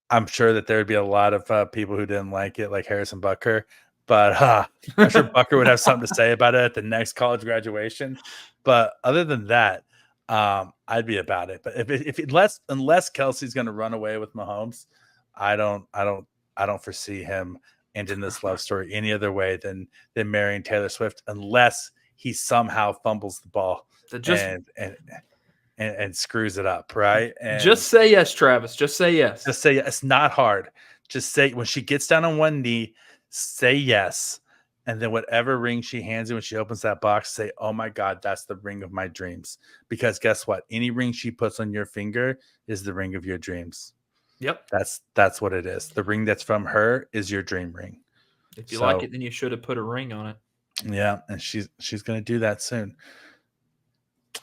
I'm sure that there would be a lot of people who didn't like it, like Harrison Butker, but I'm sure Butker would have something to say about it at the next college graduation. But other than that, I'd be about it. But unless Kelsey's going to run away with Mahomes, I don't foresee him ending this love story any other way than marrying Taylor Swift, unless he somehow fumbles the ball and screws it up, right? And just say yes, Travis. Just say yes. Just say yes. It's not hard. Just say, when she gets down on one knee, say yes. And then whatever ring she hands you when she opens that box, say, oh my God, that's the ring of my dreams. Because guess what? Any ring she puts on your finger is the ring of your dreams. Yep. That's what it is. The ring that's from her is your dream ring. If you So- like it, then you should have put a ring on it. Yeah, and she's gonna do that soon.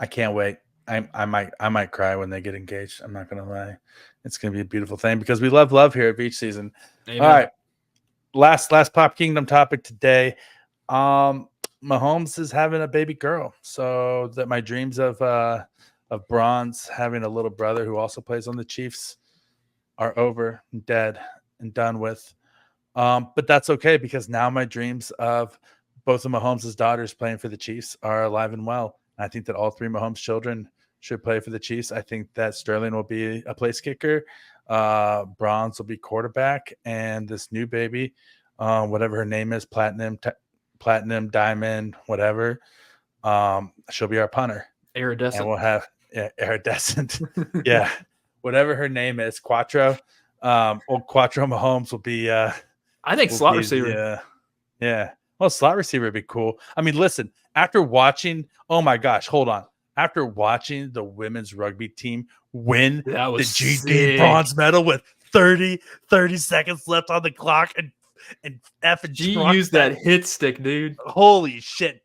I can't wait. I might cry when they get engaged. I'm not gonna lie. It's gonna be a beautiful thing because we love here at Beach Season. Amen. All right. Last Pop Kingdom topic today. Mahomes is having a baby girl. So that my dreams of Bronze having a little brother who also plays on the Chiefs are over, dead, and done with. But that's okay because now my dreams of both of Mahomes' daughters playing for the Chiefs are alive and well. I think that all three Mahomes children should play for the Chiefs. I think that Sterling will be a place kicker. Bronze will be quarterback, and this new baby, whatever her name is, platinum, diamond, whatever, she'll be our punter. Iridescent. And we'll have iridescent. Yeah, whatever her name is, Quattro. Old Quattro Mahomes will be. I think slot receiver. Yeah. Well, slot receiver would be cool. I mean, listen, after watching, oh my gosh, hold on. After watching the women's rugby team win That the was GD sick. bronze medal with 30 seconds left on the clock and effing She trucked used that hit stick, dude. holy shit.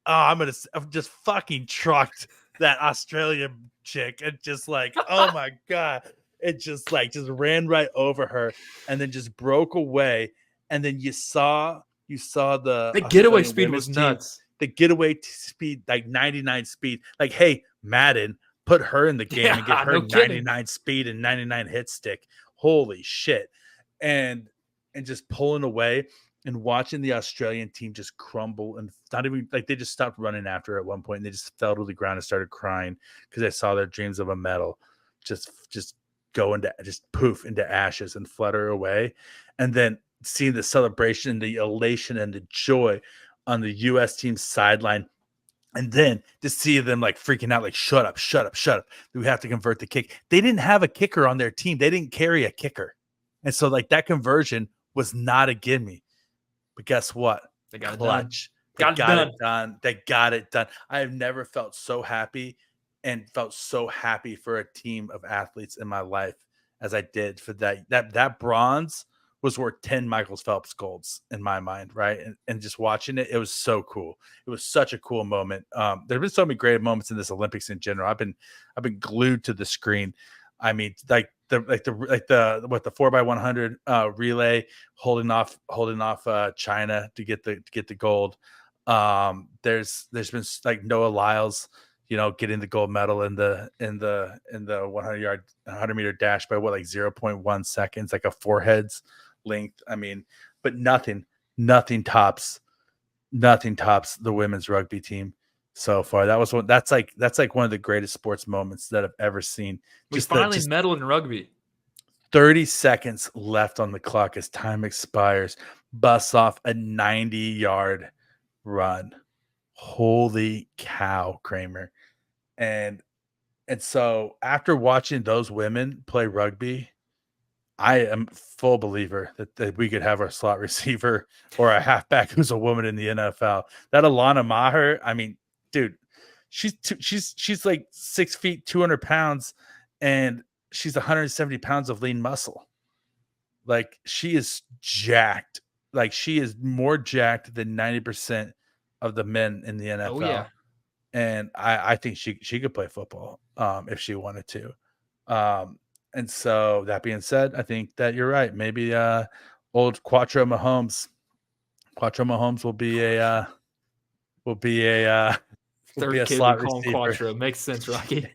I'm just fucking trucked that Australian chick and just like, oh my God. It just ran right over her and then just broke away. And then you saw the getaway Australian speed was women's team, nuts. the getaway speed, like 99 speed. Like, hey, Madden, put her in the game and give Yeah, her no kidding. 99 speed and 99 hit stick. Holy shit. And just pulling away and watching the Australian team just crumble and not even like they just stopped running after her at one point and they just fell to the ground and started crying because they saw their dreams of a medal just go into just poof into ashes and flutter away. And then seeing the celebration, the elation and the joy on the US team's sideline. And then to see them like freaking out, like, shut up. We have to convert the kick. They didn't have a kicker on their team. They didn't carry a kicker. And so like that conversion was not a gimme. But guess what? They got Clutch. it done. They got it done. They got it done. I have never felt so happy and felt so happy for a team of athletes in my life as I did for that bronze was worth 10 Michael Phelps golds in my mind, right? And just watching it, it was so cool. It was such a cool moment. There have been so many great moments in this Olympics in general. I've been glued to the screen. I mean, like the 4x100 relay holding off China to get the gold. There's been like Noah Lyles, getting the gold medal in the 100 meter dash by 0.1 seconds, like a forehead's length. I mean, but nothing tops the women's rugby team so far. That's like one of the greatest sports moments that I've ever seen. We finally medaled in rugby. 30 seconds left on the clock as time expires. Busts off a 90-yard run. Holy cow, Kramer. And so after watching those women play rugby, I am full believer that we could have our slot receiver or a halfback who's a woman in the NFL. That Alana Maher, I mean, dude, she's like 6 feet, 200 pounds, and she's 170 pounds of lean muscle. Like, she is jacked. Like, she is more jacked than 90% of the men in the NFL. Oh, yeah. And I think she could play football if she wanted to. And so that being said, I think that you're right. Maybe old Quattro Mahomes will be a Third kid slot we call him receiver. Quattro. Makes sense, Rocky.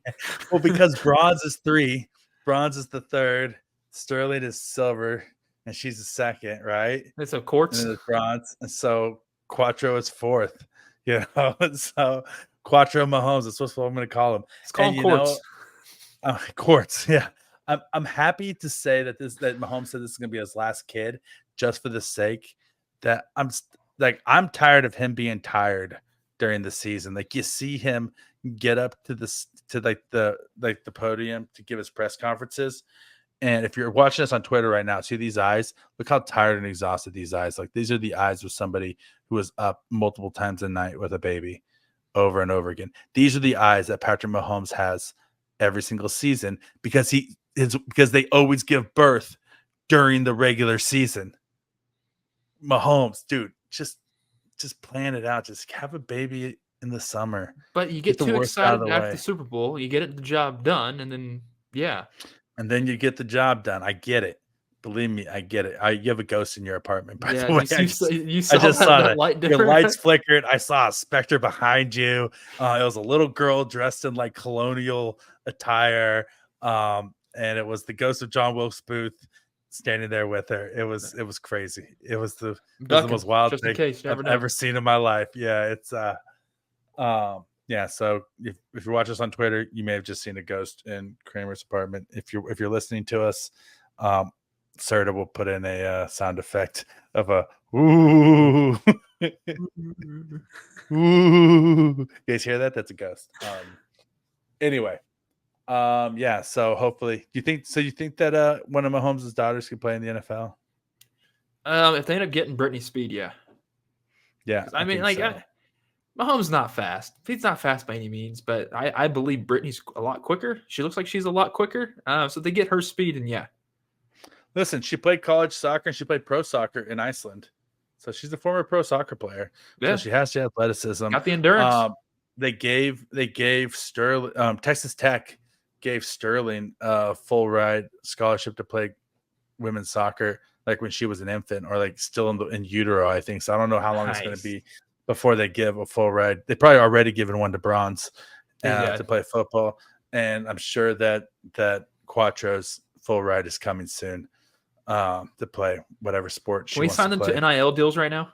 Well, because bronze is 3, bronze is the 3rd, Sterling is silver, and she's the 2nd, right? It's a quartz. And then it's bronze, and so Quattro is 4th. And so Quattro Mahomes, that's what I'm going to call him. Let's call him quartz. Quartz, yeah. I'm happy to say that Mahomes said this is going to be his last kid, just for the sake that I'm tired of him being tired during the season. Like, you see him get up to the podium to give his press conferences, and if you're watching us on Twitter right now, see these eyes. Look how tired and exhausted these eyes. Like, these are the eyes of somebody who was up multiple times a night with a baby, over and over again. These are the eyes that Patrick Mahomes has every single season because he is because they always give birth during the regular season. Mahomes, dude, just plan it out. Just have a baby in the summer. But you get the too worst out of excited the after way. the Super Bowl, you get the job done, and then And then you get the job done. I get it. Believe me, I get it. You have a ghost in your apartment, by yeah. the way. You I saw just that, saw that light your difference. lights flickered. I saw a specter behind you. It was a little girl dressed in like colonial attire, and it was the ghost of John Wilkes Booth standing there with her. It was crazy. It was the most wild just in thing case. You never I've know. ever seen in my life. Yeah, it's yeah. So if you watch us on Twitter, you may have just seen a ghost in Kramer's apartment. If you're listening to us, Serta will put in a sound effect of a ooh. Ooh. You guys hear that? That's a ghost. Anyway, yeah. So hopefully, you think that one of Mahomes' daughters could play in the NFL? If they end up getting Britney Speed, yeah. Yeah, I mean, think like, so. Mahomes not fast. He's not fast by any means, but I believe Britney's a lot quicker. She looks like she's a lot quicker. So they get her speed, and yeah. Listen, she played college soccer and she played pro soccer in Iceland, so she's a former pro soccer player. Yeah. So she has the athleticism, Got the endurance. They gave Sterling, Texas Tech gave Sterling a full ride scholarship to play women's soccer, like when she was an infant or like still in utero, I think. So I don't know how long it's going to be before they give a full ride. They probably already given one to Bronze to play football, and I'm sure that Quattro's full ride is coming soon to play whatever sport she wants to play. Can we sign them to NIL deals right now?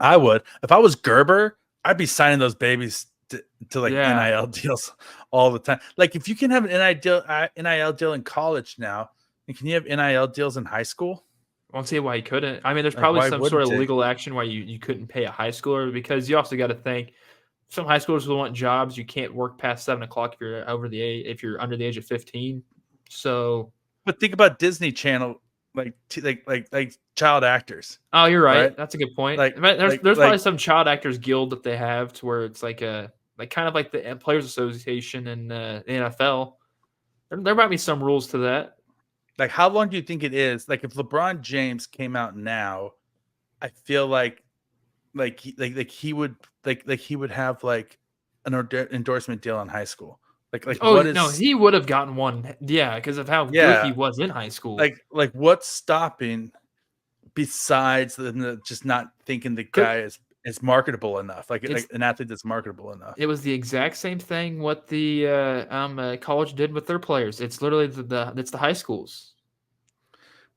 I would. If I was Gerber, I'd be signing those babies to like NIL deals all the time. Like if you can have an NIL deal in college now, and can you have NIL deals in high school? I won't see why you couldn't. I mean, there's probably some sort of legal action why you couldn't pay a high schooler, because you also got to think some high schoolers will want jobs. You can't work past 7 o'clock if you're under the age of 15. So, but think about Disney Channel, like child actors. Oh, you're right. That's a good point. There's probably some child actors guild that they have to where it's like kind of like the Players Association in the NFL. There might be some rules to that. Like, how long do you think it is? Like, if LeBron James came out now, I feel like he would have like an endorsement deal in high school. He would have gotten one, because of how good he was in high school. Like what's stopping besides just not thinking the guy is marketable enough, like an athlete that's marketable enough? It was the exact same thing what the college did with their players. It's literally it's the high schools.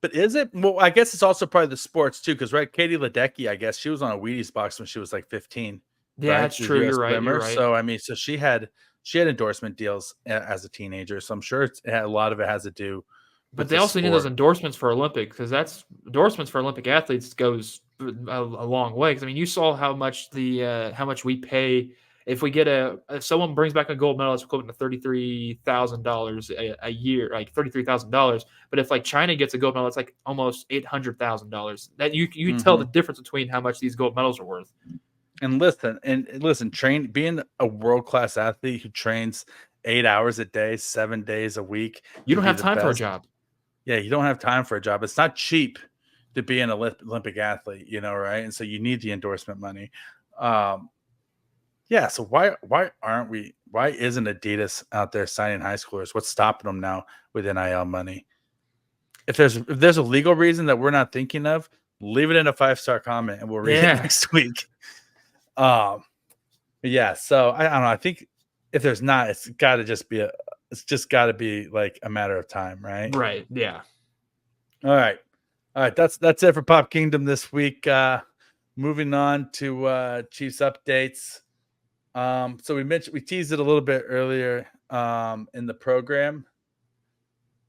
But is it? Well, I guess it's also probably the sports too, because Katie Ledecky, I guess she was on a Wheaties box when she was like 15. Yeah, right? That's true. You're right. So I mean, so she had endorsement deals as a teenager. So I'm sure a lot of it has to do. But they also need those endorsements for Olympic, because that's endorsements for Olympic athletes goes a long way. Because I mean, you saw how much we pay if we get if someone brings back a gold medal. It's equivalent to $33,000 a year, like $33,000. But if like China gets a gold medal, it's like almost $800,000. That you tell the difference between how much these gold medals are worth. And listen, being a world-class athlete who trains 8 hours a day, 7 days a week. You don't have time for a job. Yeah, you don't have time for a job. It's not cheap to be an Olympic athlete, right? And so you need the endorsement money. Yeah, so why isn't Adidas out there signing high schoolers? What's stopping them now with NIL money? If there's a legal reason that we're not thinking of, leave it in a 5-star comment and we'll read it next week. Yeah, so I don't know. I think if there's not, it's just got to be like a matter of time, right? Right. Yeah. All right. That's it for Pop Kingdom this week. Moving on to Chiefs updates. So we teased it a little bit earlier in the program,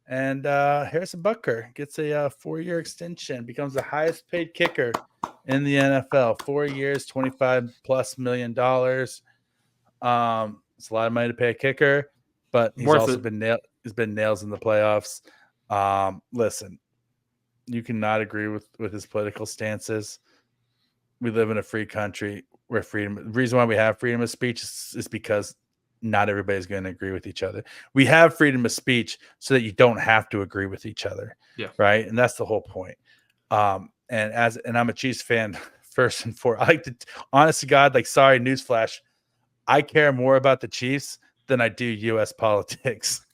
and Harrison Butker gets a 4-year extension, becomes the highest paid kicker in the NFL. 4 years, $25+ million. It's a lot of money to pay a kicker, but he's also been nails in the playoffs. Listen, you cannot agree with his political stances. We live in a free country where the reason why we have freedom of speech is because not everybody's going to agree with each other. We have freedom of speech so that you don't have to agree with each other. Yeah. Right. And that's the whole point. And I'm a Chiefs fan first and foremost. I like to, honest to God, like, sorry, newsflash, I care more about the Chiefs than I do U.S. politics.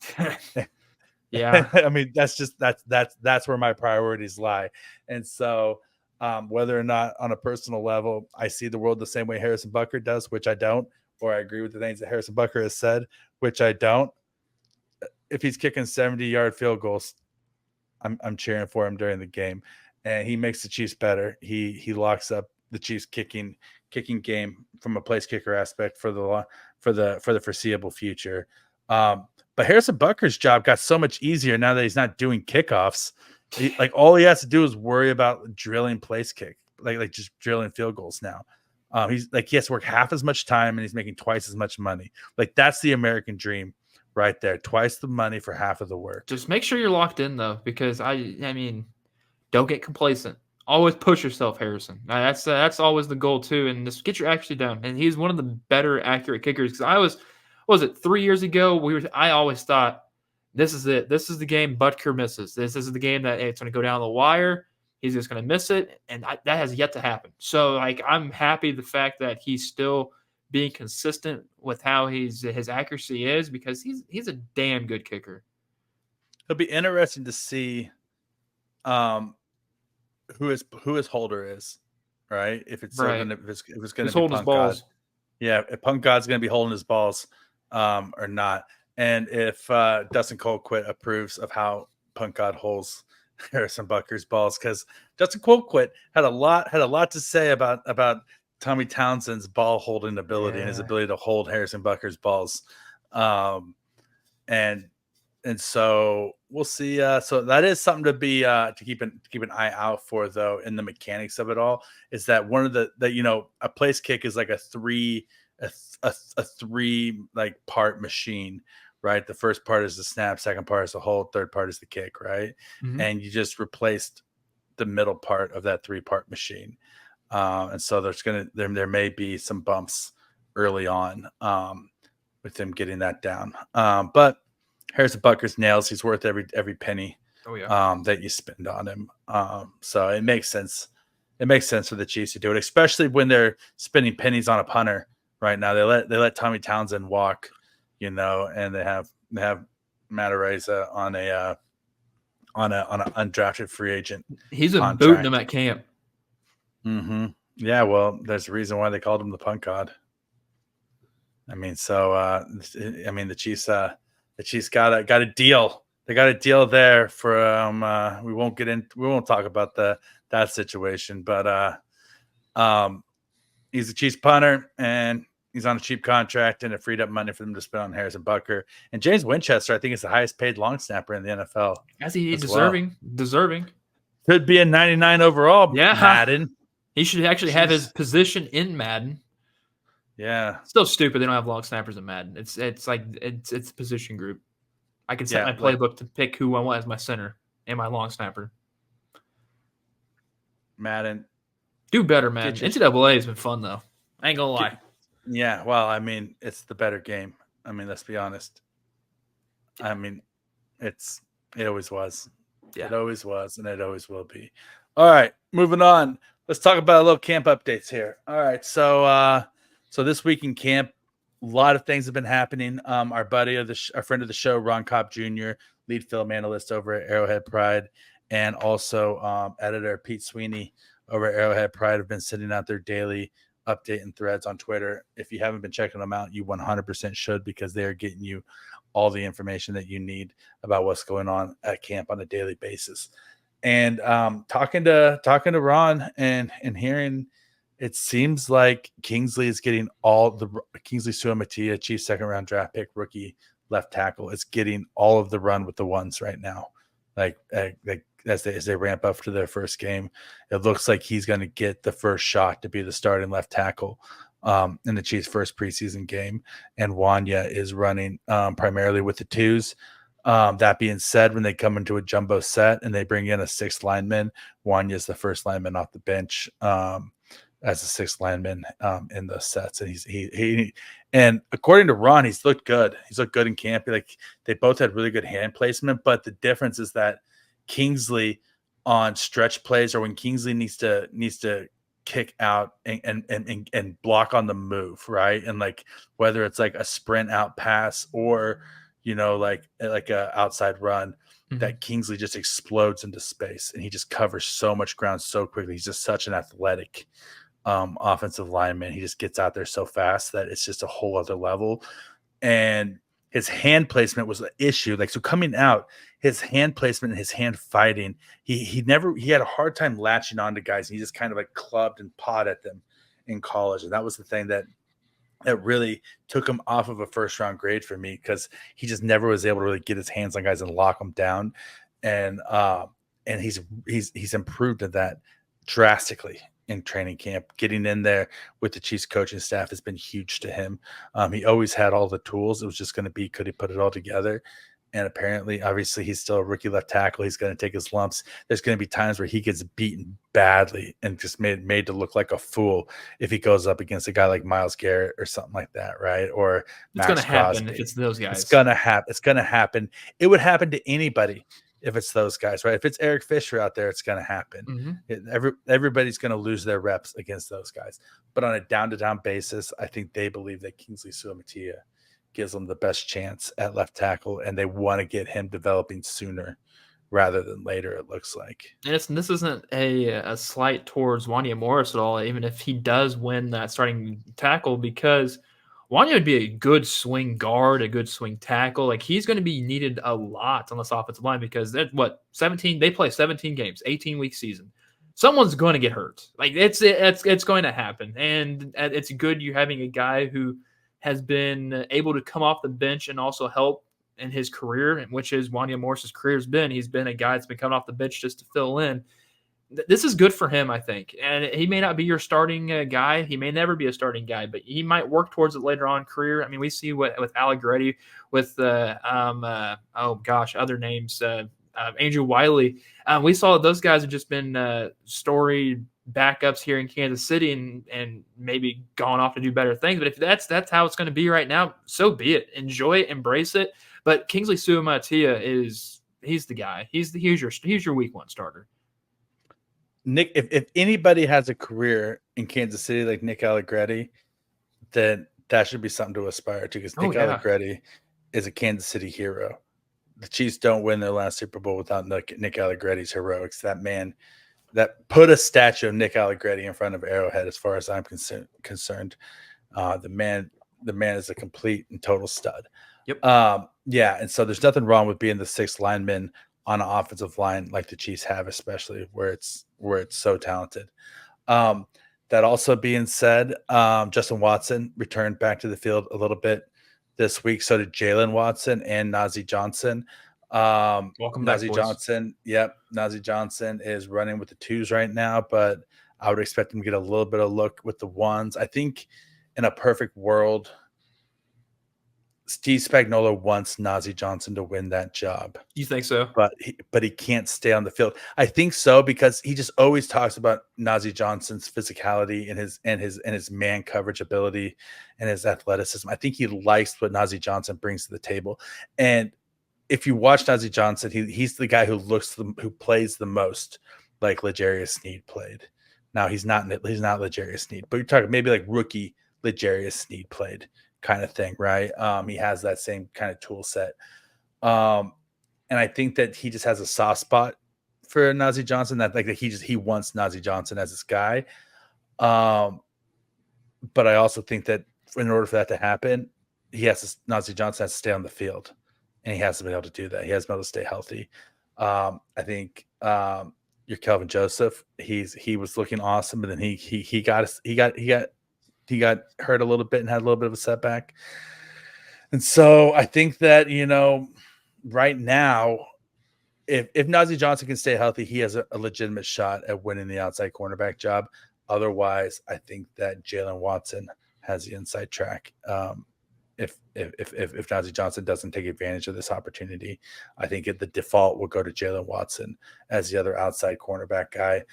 Yeah. I mean, that's where my priorities lie. And so whether or not on a personal level, I see the world the same way Harrison Butker does, which I don't, or I agree with the things that Harrison Butker has said, which I don't. If he's kicking 70-yard field goals, I'm cheering for him during the game, and he makes the Chiefs better. He locks up the Chiefs kicking game from a place kicker aspect for the foreseeable future. But Harrison Butker's job got so much easier now that he's not doing kickoffs. Like, all he has to do is worry about drilling place kick, like just drilling field goals now. He's like, he has to work half as much time and he's making twice as much money. Like, that's the American dream right there. Twice the money for half of the work. Just make sure you're locked in though, because I mean, don't get complacent. Always push yourself, Harrison. That's always the goal too, and just get your accuracy down. And he's one of the better accurate kickers. Because what was it 3 years ago? I always thought, this is it. This is the game Butker misses. This is the game that it's going to go down the wire. He's just going to miss it, and that has yet to happen. So, like, I'm happy the fact that he's still being consistent with how his accuracy is, because he's a damn good kicker. It'll be interesting to see who his holder is, right? If it's Right. if it's going to be holding his balls. God. Yeah, if Punk God's going to be holding his balls or not, and if Dustin Colquitt approves of how Punk God holds Harrison Butker's balls, because Dustin Colquitt had a lot to say about Tommy Townsend's ball holding ability and his ability to hold Harrison Butker's balls, and so we'll see. So that is something to be to keep an eye out for, though. In the mechanics of it all, is that one of the a place kick is like a three like part machine, right? The first part is the snap, second part is the hold, third part is the kick, right? Mm-hmm. And you just replaced the middle part of that 3-part machine, and so there may be some bumps early on with them getting that down, but Harrison Butker's nails. He's worth every penny that you spend on him. So it makes sense. It makes sense for the Chiefs to do it, especially when they're spending pennies on a punter right now. They let Tommy Townsend walk, and they have Matt Araiza on an undrafted free agent. He's booting him at camp. Mm-hmm. Yeah, well, there's a reason why they called him the Punk God. I mean, so the Chiefs. The Chiefs got a deal. They got a deal there for we won't talk about that situation, but he's a Chiefs punter and he's on a cheap contract, and it freed up money for them to spend on Harrison Butker. And James Winchester, I think, is the highest paid long snapper in the NFL. As he's deserving. Could be a 99 overall. Yeah. Madden. He should actually have his position in Madden. Yeah. Still stupid. They don't have long snappers in Madden. It's a position group. I can set my playbook to pick who I want as my center and my long snapper. Madden. Do better, man. NCAA has been fun, though. I ain't gonna lie. Yeah, well, I mean, it's the better game. I mean, let's be honest. I mean, it always was. Yeah. It always was, and it always will be. All right, moving on. Let's talk about a little camp updates here. All right, so this week in camp, a lot of things have been happening. Our buddy our friend of the show, Ron Kopp Jr., lead film analyst over at Arrowhead Pride, and also editor Pete Sweeney over at Arrowhead Pride have been sending out their daily update and threads on Twitter. If you haven't been checking them out, you 100% should, because they are getting you all the information that you need about what's going on at camp on a daily basis. And talking to Ron and hearing, it seems like Kingsley is getting Kingsley Suamatia, Chiefs second-round draft pick, rookie left tackle, is getting all of the run with the ones right now. Like as they ramp up to their first game, it looks like he's going to get the first shot to be the starting left tackle in the Chiefs' first preseason game. And Wanya is running primarily with the twos. That being said, when they come into a jumbo set and they bring in a sixth lineman, Wanya is the first lineman off the bench. as a sixth lineman in those sets, and and according to Ron, he's looked good. He's looked good in camp. Like they both had really good hand placement, but the difference is that Kingsley on stretch plays or when Kingsley needs to kick out and block on the move, right? And like whether it's like a sprint out pass or like a outside run, that Kingsley just explodes into space and he just covers so much ground so quickly. He's just such an athletic offensive lineman. He just gets out there so fast that it's just a whole other level. And his hand placement was an issue. Like, so coming out, his hand placement and his hand fighting, he had a hard time latching on to guys. He just kind of like clubbed and pawed at them in college. And that was the thing that really took him off of a first round grade for me, because he just never was able to really get his hands on guys and lock them down. And he's improved at that drastically in training camp. Getting in there with the Chiefs coaching staff has been huge to him. He always had all the tools. It was just going to be, could he put it all together? And apparently, obviously, he's still a rookie left tackle. He's going to take his lumps. There's going to be times where he gets beaten badly and just made to look like a fool if he goes up against a guy like Myles Garrett or something like that, right? Or it's going to happen if it's those guys. It's going to happen. It's going to happen. It would happen to anybody if it's those guys, right? If it's Eric Fisher out there, it's going to happen. Everybody's going to lose their reps against those guys. But on a down-to-down basis, I think they believe that Kingsley Suamataia gives them the best chance at left tackle, and they want to get him developing sooner rather than later, it looks like. And this isn't a slight towards Wanya Morris at all, even if he does win that starting tackle, because Wanya would be a good swing guard, a good swing tackle. Like, he's going to be needed a lot on this offensive line, because they play 17 games, 18-week season. Someone's going to get hurt. Like, it's going to happen. And it's good you having a guy who has been able to come off the bench and also help in his career, which is Wanya Morris's career has been. He's been a guy that's been coming off the bench just to fill in. This is good for him, I think. And he may not be your starting guy. He may never be a starting guy, but he might work towards it later on in career. I mean, we see with Allegretti, with other names, Andrew Wiley. We saw those guys have just been storied backups here in Kansas City and maybe gone off to do better things. But if that's how it's going to be right now, so be it. Enjoy it, embrace it. But Kingsley Suamataia he's the guy. He's your week one starter. Nick, if anybody has a career in Kansas City like Nick Allegretti, then that should be something to aspire to, because Nick Allegretti is a Kansas City hero. The Chiefs don't win their last Super Bowl without Nick Allegretti's heroics. That man that put a statue of Nick Allegretti in front of Arrowhead, as far as I'm concerned. The man is a complete and total stud. Yep. And so there's nothing wrong with being the sixth lineman on an offensive line like the Chiefs have, especially where it's so talented. That also being said, Justin Watson returned back to the field a little bit this week. So did Jalen Watson and Nazeeh Johnson. Welcome back, Nazeeh boys. Johnson. Yep. Nazeeh Johnson is running with the twos right now, but I would expect him to get a little bit of look with the ones. I think in a perfect world, Steve Spagnuolo wants Nazeeh Johnson to win that job. You think so? But he can't stay on the field. I think so, because he just always talks about Nazeeh Johnson's physicality and his man coverage ability and his athleticism. I think he likes what Nazeeh Johnson brings to the table. And if you watch Nazeeh Johnson, he's the guy who plays the most like L'Jarius Sneed played. Now he's not L'Jarius Sneed, but you're talking maybe like rookie L'Jarius Sneed played kind of thing, right? He has that same kind of tool set. And I think that he just has a soft spot for Nazeeh Johnson, that he wants Nazeeh Johnson as his guy. But I also think that in order for that to happen, Nazeeh Johnson has to stay on the field, and he has to be able to do that. He has to be able to stay healthy. I think your Kelvin Joseph, he was looking awesome, but then he got hurt a little bit and had a little bit of a setback. And so I think that, right now, if Nazeeh Johnson can stay healthy, he has a legitimate shot at winning the outside cornerback job. Otherwise, I think that Jalen Watson has the inside track. If Nazeeh Johnson doesn't take advantage of this opportunity, I think the default will go to Jalen Watson as the other outside cornerback guy.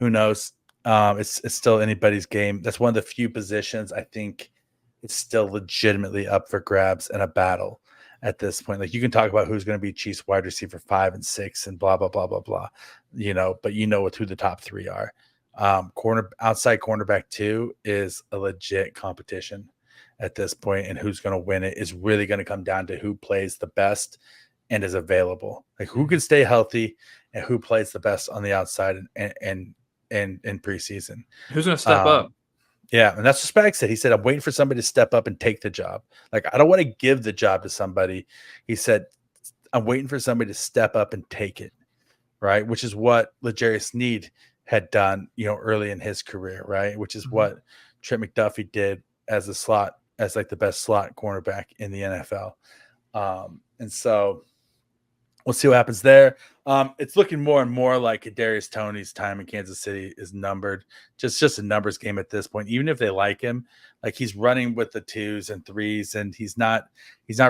Who knows? It's still anybody's game. That's one of the few positions I think it's still legitimately up for grabs and a battle at this point. Like you can talk about who's going to be Chiefs wide receiver 5 and 6 and blah blah blah blah blah. But who the top 3 are. Outside cornerback 2 is a legit competition at this point, and who's going to win it is really going to come down to who plays the best and is available. Like who can stay healthy and who plays the best on the outside and in preseason. Who's going to step up? Yeah, and that's what Spag said. He said, I'm waiting for somebody to step up and take the job. Like, I don't want to give the job to somebody. He said, I'm waiting for somebody to step up and take it, right? Which is what L'Jarius Sneed had done, early in his career, right? Which is what Trent McDuffie did as like the best slot cornerback in the NFL. And so we'll see what happens there. It's looking more and more like Kadarius Toney's time in Kansas City is numbered. Just a numbers game at this point. Even if they like him, like he's running with the 2s and 3s, and he's not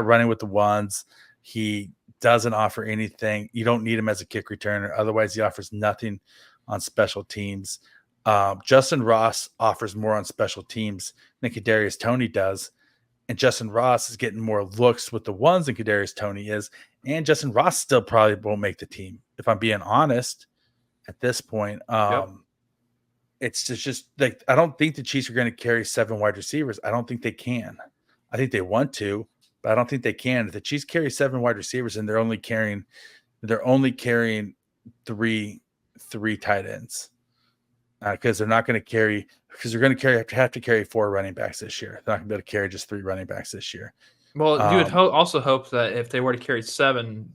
running with the 1s. He doesn't offer anything. You don't need him as a kick returner. Otherwise, he offers nothing on special teams. Justin Ross offers more on special teams than Kadarius Toney does. And Justin Ross is getting more looks with the 1s than Kadarius Toney is. And Justin Ross still probably won't make the team, if I'm being honest at this point. It's just like, I don't think the Chiefs are going to carry 7 wide receivers. I don't think they can. I think they want to, but I don't think they can. If the Chiefs carry 7 wide receivers and they're only carrying 3 tight ends, because they're not going to carry, because they're going to have to carry 4 running backs this year. They're not going to be able to carry just 3 running backs this year. Well, you would also hope that if they were to carry 7,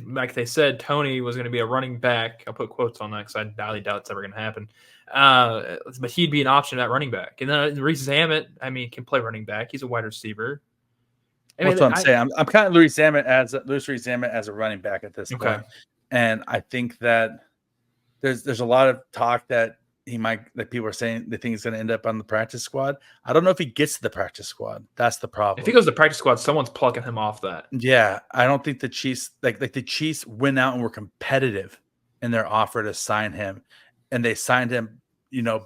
like they said, Toney was going to be a running back. I'll put quotes on that because I highly doubt it's ever going to happen. But he'd be an option at running back. And then Reese Zammit, can play running back. He's a wide receiver. That's what I'm saying. I'm counting Louis Zammit as a running back at this point. And I think that there's a lot of talk that people are saying they think he's going to end up on the practice squad. I don't know if he gets to the practice squad. That's the problem. If he goes to the practice squad, someone's plucking him off that. Yeah, I don't think the Chiefs like the Chiefs went out and were competitive in their offer to sign him, and they signed him,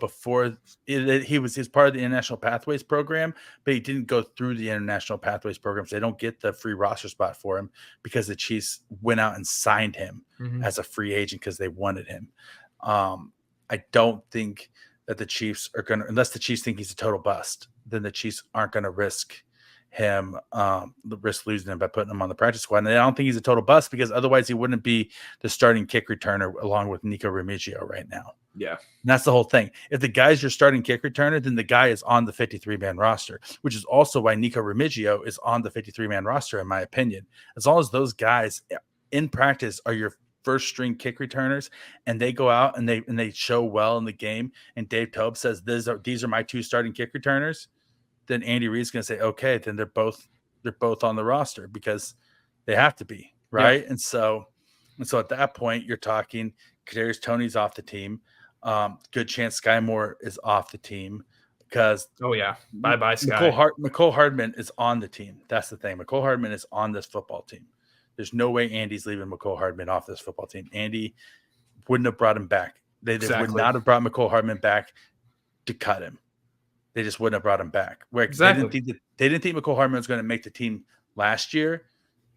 before he was part of the International Pathways program, but he didn't go through the International Pathways program, so they don't get the free roster spot for him because the Chiefs went out and signed him as a free agent because they wanted him. I don't think that the Chiefs are going to, unless the Chiefs think he's a total bust, then the Chiefs aren't going to risk losing him by putting him on the practice squad. And I don't think he's a total bust because otherwise he wouldn't be the starting kick returner along with Nico Remigio right now. Yeah. And that's the whole thing. If the guy's your starting kick returner, then the guy is on the 53-man roster, which is also why Nico Remigio is on the 53-man roster, in my opinion. As long as those guys in practice are your first string kick returners and they go out and they show well in the game, and Dave Toub says these are my 2 starting kick returners, then Andy Reid's going to say, okay, then they're both on the roster because they have to be, right? Yeah. And so at that point you're talking Kadarius Toney's off the team. Good chance Sky Moore is off the team because bye Sky. Mecole Hardman is on the team. That's the thing. Mecole Hardman is on this football team. There's no way Andy's leaving Mecole Hardman off this football team. Andy wouldn't have brought him back. They would not have brought Mecole Hardman back to cut him. They just wouldn't have brought him back. Exactly. They didn't think Mecole Hardman was going to make the team last year,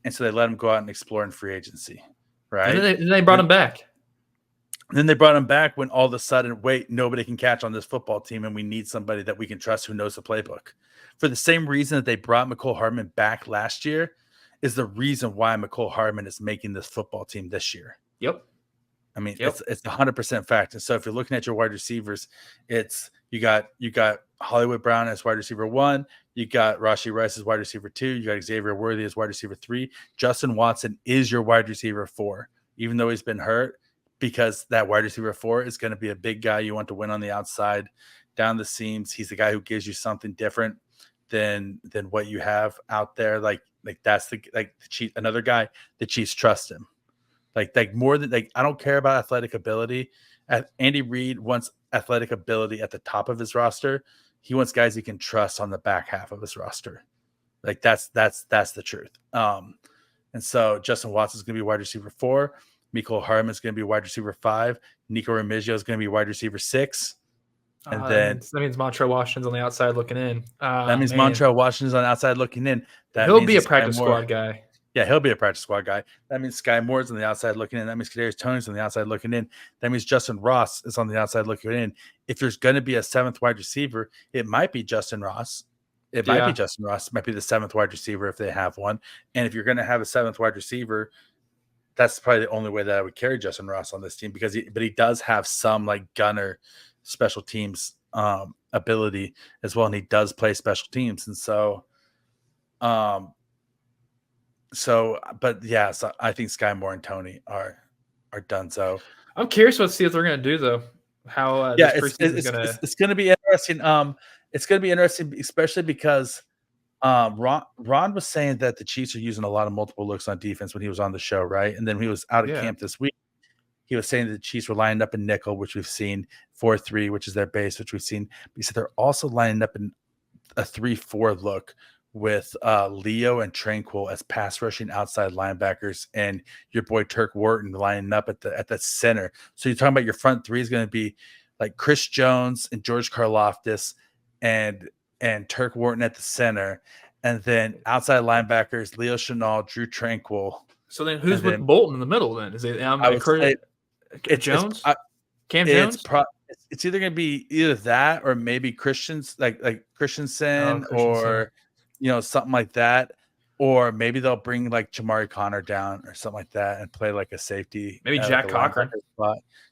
and so they let him go out and explore in free agency, right? And they brought him back. And then they brought him back when all of a sudden, wait, nobody can catch on this football team, and we need somebody that we can trust who knows the playbook. For the same reason that they brought Mecole Hardman back last year is the reason why Mecole Hardman is making this football team this year. Yep. It's 100% fact. And so if you're looking at your wide receivers, it's you got Hollywood Brown as wide receiver 1, you got Rashee Rice as wide receiver 2, you got Xavier Worthy as wide receiver 3. Justin Watson is your wide receiver 4, even though he's been hurt, because that wide receiver 4 is going to be a big guy you want to win on the outside, down the seams. He's the guy who gives you something different than what you have out there. Like that's the Chiefs, another guy the Chiefs trust him. Like more than I don't care about athletic ability. Andy Reid wants athletic ability at the top of his roster. He wants guys he can trust on the back half of his roster. Like that's the truth. And so Justin Watson is going to be wide receiver 4. Mecole Hardman's going to be wide receiver 5. Nico Remigio is going to be wide receiver 6. And then that means Montrell Washington's on the outside looking in. that means Montrell Washington's on the outside looking in. He'll be a practice squad guy. Yeah, he'll be a practice squad guy. That means Sky Moore's on the outside looking in. That means Kadarius Toney's on the outside looking in. That means Justin Ross is on the outside looking in. If there's going to be a 7th wide receiver, it might be Justin Ross. It might be Justin Ross. It might be the 7th wide receiver if they have one. And if you're going to have a 7th wide receiver, that's probably the only way that I would carry Justin Ross on this team because he does have some like gunner special teams ability as well, and he does play special teams, and so I think Sky Moore and Toney are done. So I'm curious to see what they're going to do though. How it's going to be interesting. It's going to be interesting, especially because Ron was saying that the Chiefs are using a lot of multiple looks on defense when he was on the show, right? And then he was out of camp this week. He was saying that the Chiefs were lining up in nickel, which we've seen, 4-3, which is their base, which we've seen. But he said they're also lining up in a 3-4 look with Leo and Tranquil as pass rushing outside linebackers, and your boy Turk Wharton lining up at the center. So you're talking about your front three is going to be like Chris Jones and George Karlaftis and Turk Wharton at the center, and then outside linebackers Leo Chenal, Drew Tranquil. So then who's with Bolton in the middle then? Is it Jones? Cam Jones? It's either going to be either that or maybe Christensen or something like that, or maybe they'll bring like Jamari Connor down or something like that and play like a safety. Maybe Jack Cochran.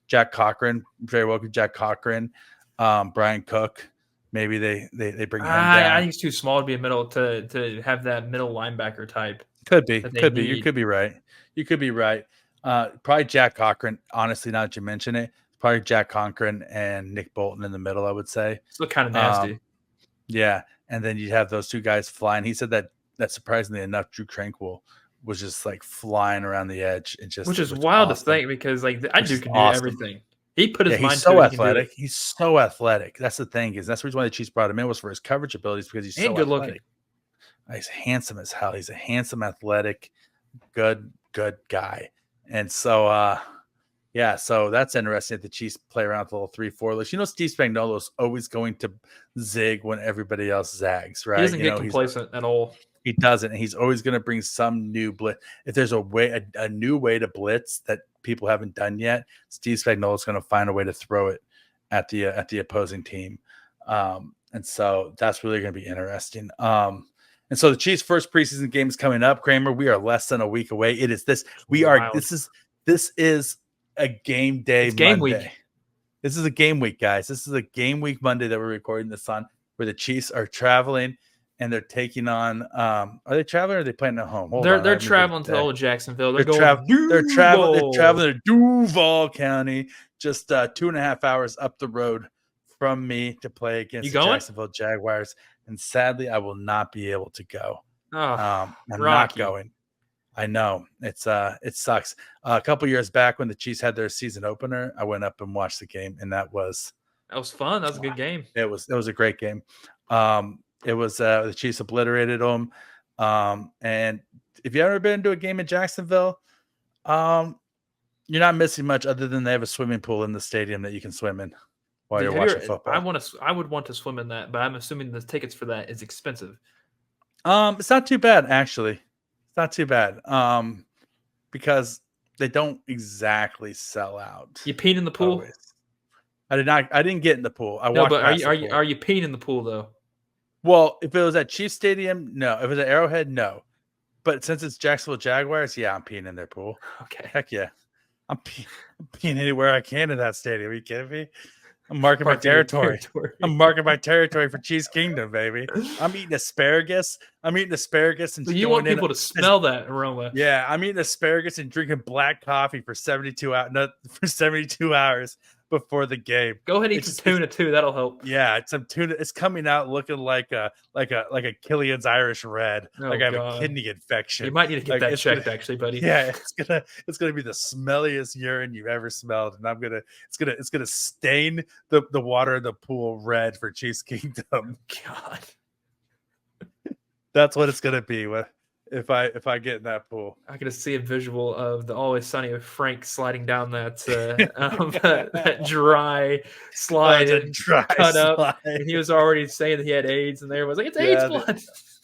Jack Cochran, very well. Jack Cochran, Brian Cook. Maybe they bring him down. I think he's too small to be a middle to have that middle linebacker type. Could be. You could be right. Probably Jack Cochran. Honestly, now that you mention it, probably Jack Cochran and Nick Bolton in the middle, I would say. Still kind of nasty. Yeah, and then you have those two guys flying. He said that surprisingly enough, Drew Tranquil was just like flying around the edge, and which is wild to think because like I do can do everything. He put his mind. He's so athletic. He's so athletic. That's the thing that's the reason why the Chiefs brought him in was for his coverage abilities because he's so good athletic. Looking. He's handsome as hell. He's a handsome, athletic, good guy. And so, so that's interesting that the Chiefs play around with a little 3-4 list. Steve Spagnuolo's always going to zig when everybody else zags, right? He doesn't get complacent at all. He doesn't. And he's always going to bring some new blitz. If there's a new way to blitz that people haven't done yet, Steve Spagnuolo's going to find a way to throw it at the opposing team. And so that's really going to be interesting. And so the Chiefs' first preseason game is coming up. Kramer, we are less than a week away. It is this. This is a game day. It's game Monday. week. This is a game week, guys. This is a game week Monday that we're recording this on, where the Chiefs are traveling and they're taking on. Are they traveling or are they playing at home? They're traveling to old Jacksonville. They're traveling to Duval County, just 2.5 hours up the road from me to play against the Jacksonville Jaguars. And sadly, I will not be able to go. I'm not going. I know it sucks. A couple years back when the Chiefs had their season opener, I went up and watched the game, and that was fun. That was a good game. It was a great game. It was the Chiefs obliterated them. And if you've ever been to a game in Jacksonville, you're not missing much other than they have a swimming pool in the stadium that you can swim in while you're watching football. I would want to swim in that, but I'm assuming the tickets for that is expensive. It's not too bad, actually. It's not too bad. Because they don't exactly sell out. You peed in the pool? Always. I didn't get in the pool. Are you peeing in the pool though? Well, if it was at Chiefs Stadium, no. If it was at Arrowhead, no. But since it's Jacksonville Jaguars, yeah, I'm peeing in their pool. Okay. Heck yeah. I'm peeing anywhere I can in that stadium. Are you kidding me? I'm marking my territory. I'm marking my territory for Chiefs Kingdom, baby. I'm eating asparagus. And so you want people to smell that aroma. Yeah, I'm eating asparagus and drinking black coffee for 72 hours before the game. Go ahead and eat some tuna too. That'll help. Yeah, it's some tuna. It's coming out looking like a Killian's Irish Red. I have a kidney infection. You might need to get that checked, actually, buddy. Yeah, it's gonna be the smelliest urine you've ever smelled, and it's gonna stain the water in the pool red for Chiefs Kingdom. God, that's what it's gonna be. if I get in that pool. I can just see a visual of the Always Sunny of Frank sliding down that that dry slide Oh, the and dry cut up, slide. and he was already saying that he had AIDS, and they was like, "It's AIDS blood."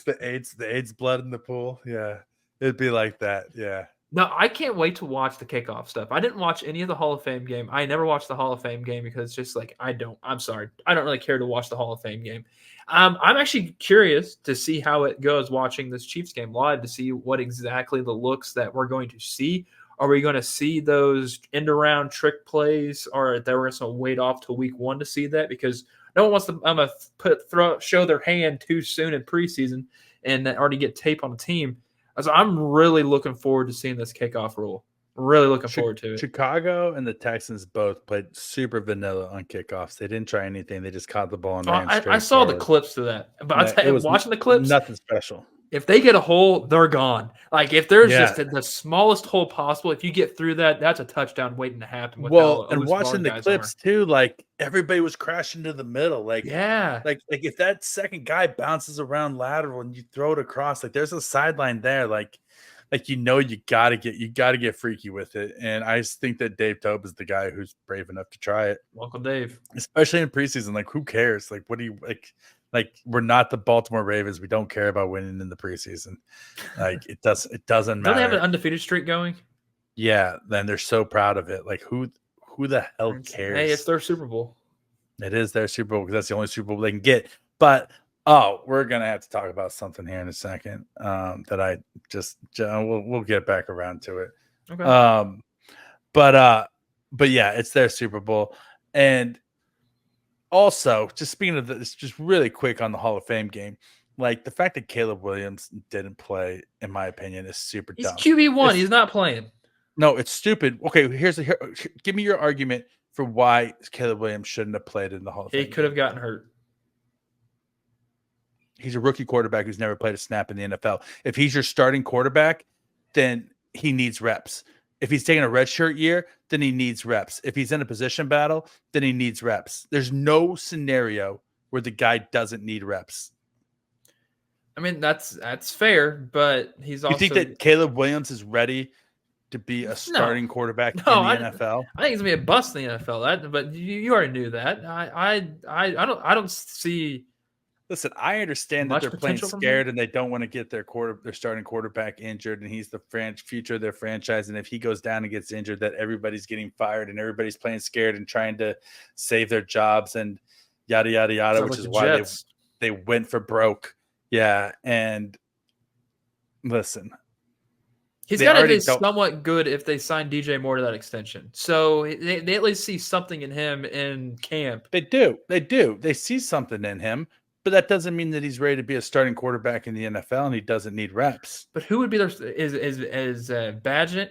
The AIDS blood in the pool. Yeah, it'd be like that. Yeah. No, I can't wait to watch the kickoff stuff. I didn't watch any of the Hall of Fame game. I never watched the Hall of Fame game because it's just like I'm sorry. I don't really care to watch the Hall of Fame game. I'm actually curious to see how it goes watching this Chiefs game live to see what exactly the looks that we're going to see. Are we going to see those end around trick plays, or that we're going to wait off till week 1 to see that? Because no one wants to show their hand too soon in preseason and already get tape on the team. So I'm really looking forward to seeing this kickoff rule. Really looking forward to it. Chicago and the Texans both played super vanilla on kickoffs. They didn't try anything. They just caught the ball and ran straight I saw the forward. clips to that. But I'll tell you, watching the clips, nothing special. If they get a hole, they're gone. Like, if there's just the smallest hole possible, if you get through that, that's a touchdown waiting to happen. And watching the clips too, like everybody was crashing to the middle. Like, like if that second guy bounces around lateral and you throw it across, like there's a sideline there, like you gotta get freaky with it. And I just think that Dave Tobe is the guy who's brave enough to try it. Welcome, Dave. Especially in preseason. Like, who cares? Like, what do you like? Like, we're not the Baltimore Ravens. We don't care about winning in the preseason. Like, it doesn't matter. Don't they have an undefeated streak going? Yeah, then they're so proud of it. Like, who the hell cares? Hey, it's their Super Bowl. It is their Super Bowl because that's the only Super Bowl they can get. But we're gonna have to talk about something here in a second. That I just we'll get back around to it. Okay. But yeah, it's their Super Bowl. And also, just speaking of this, just really quick on the Hall of Fame game, like the fact that Caleb Williams didn't play, in my opinion, is super dumb. He's QB1. He's not playing. No, it's stupid. Okay, give me your argument for why Caleb Williams shouldn't have played in the Hall of Fame. He could have gotten hurt. He's a rookie quarterback who's never played a snap in the NFL. If he's your starting quarterback, then he needs reps. If he's taking a redshirt year, then he needs reps. If he's in a position battle, then he needs reps. There's no scenario where the guy doesn't need reps. I mean, that's fair, but he's also. You think that Caleb Williams is ready to be a starting quarterback in the NFL? I think he's gonna be a bust in the NFL. But you already knew that. I don't see. Listen, I understand that they're playing scared and they don't want to get their starting quarterback injured, and he's the future of their franchise. And if he goes down and gets injured, that everybody's getting fired and everybody's playing scared and trying to save their jobs and yada yada yada, which is why they went for broke. Yeah, and listen, he's got to be somewhat good if they sign DJ Moore to that extension. So they at least see something in him in camp. They do. They see something in him. But that doesn't mean that he's ready to be a starting quarterback in the NFL and he doesn't need reps. But who would be there? Is Badgett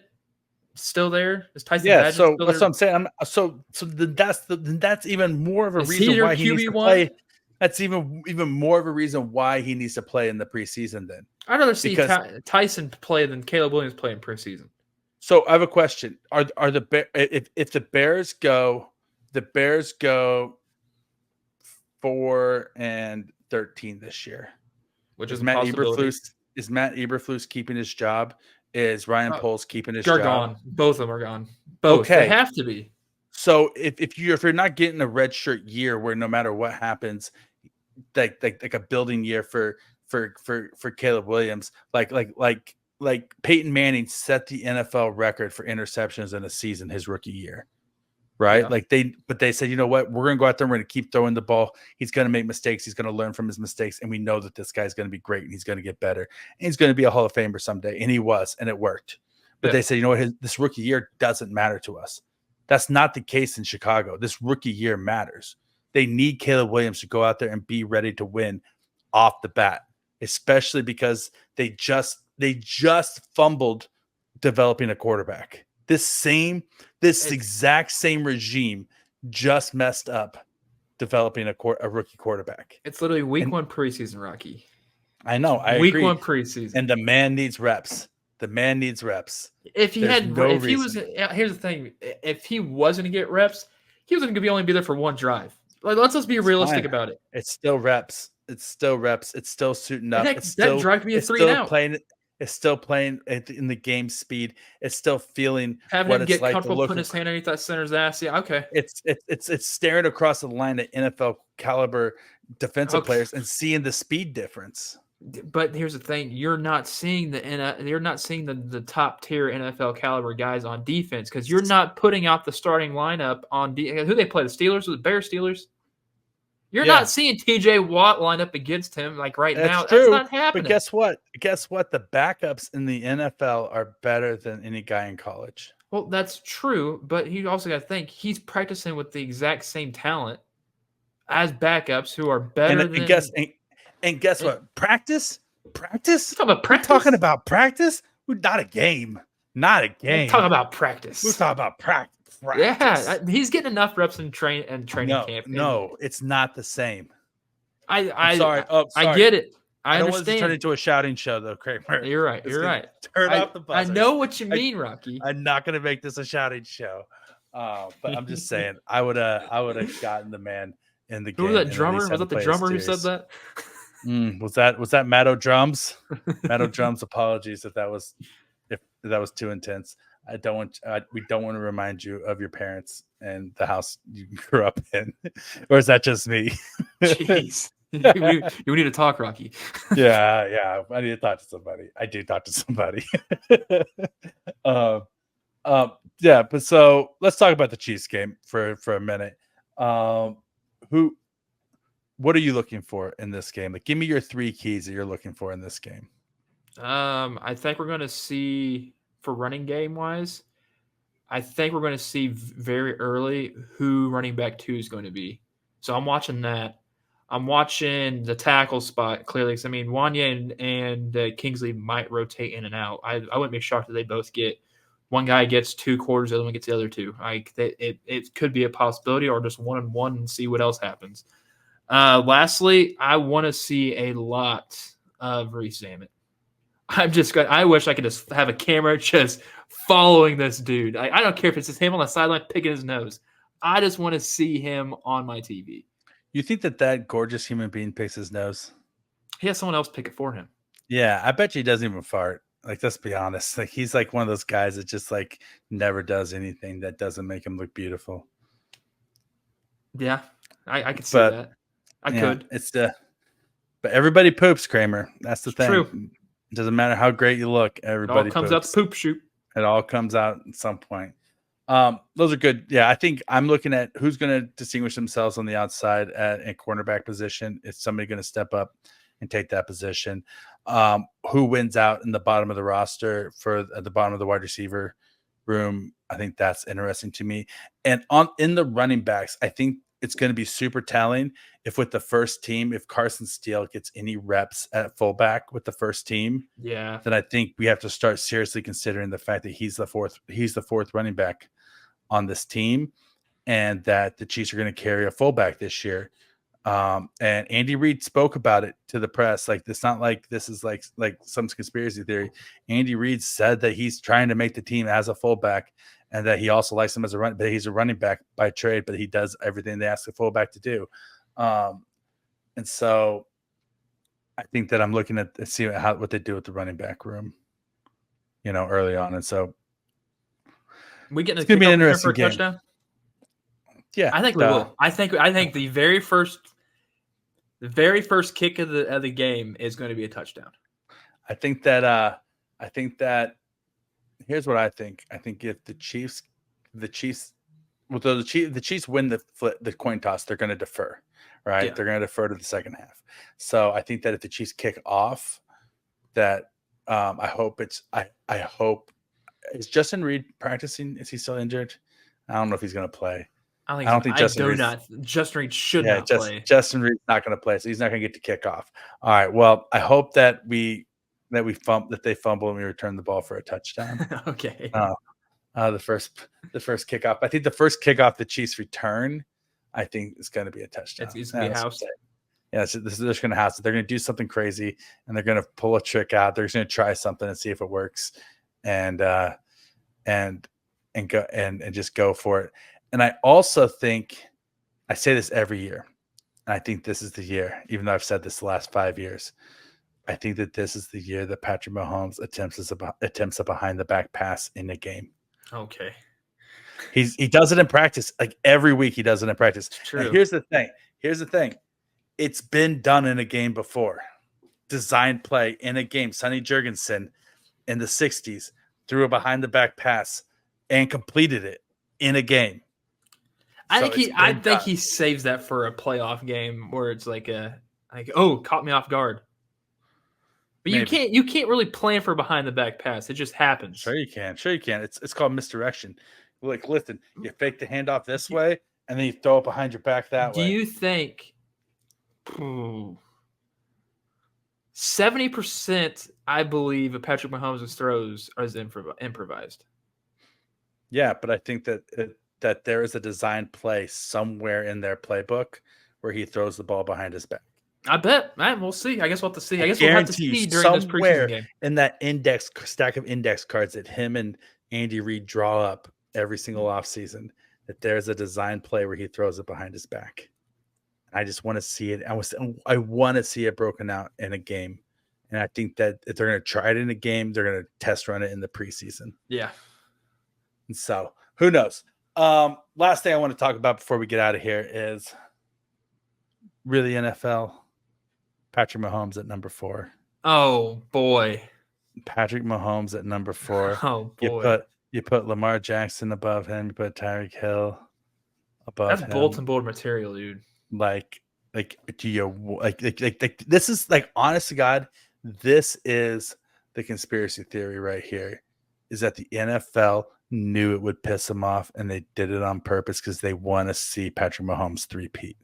still there? Is Tyson? Yeah, Badgett so still that's there? what I'm saying. So that's even more of a reason why he needs to play. That's even more of a reason why he needs to play in the preseason. Then I'd rather see Tyson play than Caleb Williams play in preseason. So I have a question: Are if the Bears go 4-13 this year, which is Matt Eberflus keeping his job? Is Ryan Poles keeping his job? They're gone. Both of them are gone. Both. Okay. They have to be. So if you're not getting a redshirt year where no matter what happens, like a building year for Caleb Williams, like Peyton Manning set the NFL record for interceptions in a season his rookie year. Right. Yeah. But they said, you know what, we're going to go out there. We're going to keep throwing the ball. He's going to make mistakes. He's going to learn from his mistakes. And we know that this guy's going to be great and he's going to get better. And he's going to be a Hall of Famer someday. And he was, and it worked. But they said, you know what, this rookie year doesn't matter to us. That's not the case in Chicago. This rookie year matters. They need Caleb Williams to go out there and be ready to win off the bat, especially because they just fumbled developing a quarterback. This exact same regime just messed up developing a rookie quarterback. It's literally week 1 preseason, Rocky. I know. Week agree. 1 preseason. And the man needs reps. Here's the thing. If he wasn't to get reps, he was going to only be there for one drive. Like, let's just be realistic about it. It's still reps. It's still suiting up. That drive could be a 3 and out. It's still playing in the game speed. It's still feeling Having what him it's get like to comfortable look. putting his hand underneath that center's ass. Yeah, okay. It's staring across the line at NFL caliber defensive Okay. players and seeing the speed difference. But here's the thing: you're not seeing the top tier NFL caliber guys on defense because you're not putting out the starting lineup on who they play. The Steelers, the Bears, Steelers. You're Yeah. not seeing T.J. Watt line up against him like right That's now. true. That's not happening. But guess what? Guess what? The backups in the NFL are better than any guy in college. Well, that's true, but you also got to think he's practicing with the exact same talent as backups who are better than. And guess what? Practice. Talk about practice. We're talking about practice. Not a game. Not a game. Talk about practice. We're talking about practice. Yeah, he's getting enough reps in training camp. No, it's not the same. I'm sorry. I get it. I don't want understand. this to turn into a shouting show, though, Kramer. You're right. You're right. Turn off the buzzers. I know what you mean, Rocky. I'm not going to make this a shouting show, but I'm just saying I would have gotten the man in the game. Who was that drummer? Was that the drummer who said that? Was that Matto Drums? Matto Drums. Apologies if that was too intense. We don't want to remind you of your parents and the house you grew up in, or is that just me? Jeez, you need to talk, Rocky. Yeah. I need to talk to somebody. I do talk to somebody. Yeah, but so let's talk about the Chiefs game for a minute. What are you looking for in this game? Like, give me your 3 keys that you're looking for in this game. I think we're going to see, for running game wise, I think we're going to see very early who running back 2 is going to be. So I'm watching that. I'm watching the tackle spot clearly. Because, I mean, Wanya and Kingsley might rotate in and out. I wouldn't be shocked if they both get one guy gets 2 quarters, the other one gets the other 2. It could be a possibility, or just 1-on-1 and see what else happens. Lastly, I want to see a lot of Reese Zammit. I wish I could just have a camera just following this dude. I don't care if it's just him on the sideline picking his nose. I just want to see him on my TV. You think that gorgeous human being picks his nose? He has someone else pick it for him. Yeah, I bet you he doesn't even fart. Like, let's be honest. Like, he's like one of those guys that just like never does anything that doesn't make him look beautiful. Yeah, I could see that. I could. But everybody poops, Kramer. That's the thing. True. It doesn't matter how great you look. Everybody it all comes poops. out the poop chute. It all comes out at some point. Those are good. Yeah, I think I'm looking at who's going to distinguish themselves on the outside at a cornerback position. Is somebody going to step up and take that position? Who wins out in the bottom of the roster at the bottom of the wide receiver room? I think that's interesting to me. And in the running backs, I think it's going to be super telling if with the first team, if Carson Steele gets any reps at fullback with the first team, then I think we have to start seriously considering the fact that he's the fourth running back on this team, and that the Chiefs are going to carry a fullback this year. And Andy Reid spoke about it to the press. Like, it's not like this is like some conspiracy theory. Andy Reid said that he's trying to make the team as a fullback, and that he also likes him as but he's a running back by trade, but he does everything they ask a fullback to do. And so I think that I'm looking at see what they do with the running back room, early on. And so we get it's going to be an interesting game. Touchdown? Yeah, I think we will. I think the very first kick of the game is going to be a touchdown. I think that here's what I think. I think if the Chiefs win the coin toss, they're going to defer, right? Yeah. They're going to defer to the second half. So I think that if the Chiefs kick off, that I hope is Justin Reed practicing? Is he still injured? I don't know if he's going to play. I don't think Justin Reed should not play. Justin Reed's not going to play, so he's not going to get to kick off. All right. Well, I hope that they fumble and we return the ball for a touchdown. Okay. The first kickoff. I think the first kickoff the Chiefs return, I think is going to be a touchdown. It's going to be a house. Yeah, so they're going to house it. They're going to do something crazy, and they're going to pull a trick out. They're just going to try something and see if it works, and just go for it. And I also think, I say this every year, and I think this is the year, even though I've said this the last 5 years, I think that this is the year that Patrick Mahomes attempts a behind the back pass in a game. Okay. He does it in practice. Like every week he does it in practice. It's true. And here's the thing. It's been done in a game before. Design play in a game. Sonny Jurgensen in the 60s threw a behind the back pass and completed it in a game. I think he saves that for a playoff game where it's like caught me off guard. But Maybe. you can't really plan for behind the back pass. It just happens. Sure you can. It's called misdirection. Like, listen, you fake the handoff this way and then you throw it behind your back that way. Do you think 70%, I believe, of Patrick Mahomes' throws are improvised? Yeah, but I think that there is a design play somewhere in their playbook where he throws the ball behind his back. I bet. Man, we'll see. I guess we'll have to see. I guess we'll have to see during this preseason game. In that stack of index cards that him and Andy Reid draw up every single offseason, that there's a design play where he throws it behind his back. I just want to see it. I want to see it broken out in a game. And I think that if they're going to try it in a game, they're going to test run it in the preseason. Yeah. And so who knows? Last thing I want to talk about before we get out of here is really NFL. Patrick Mahomes at number 4. Oh boy. Patrick Mahomes at number 4. Oh boy. You put Lamar Jackson above him. You put Tyreek Hill above him. That's bulletin board material, dude. Like do you like this is like, honest to God, this is the conspiracy theory right here, is that the NFL knew it would piss them off and they did it on purpose because they want to see Patrick Mahomes three-peat.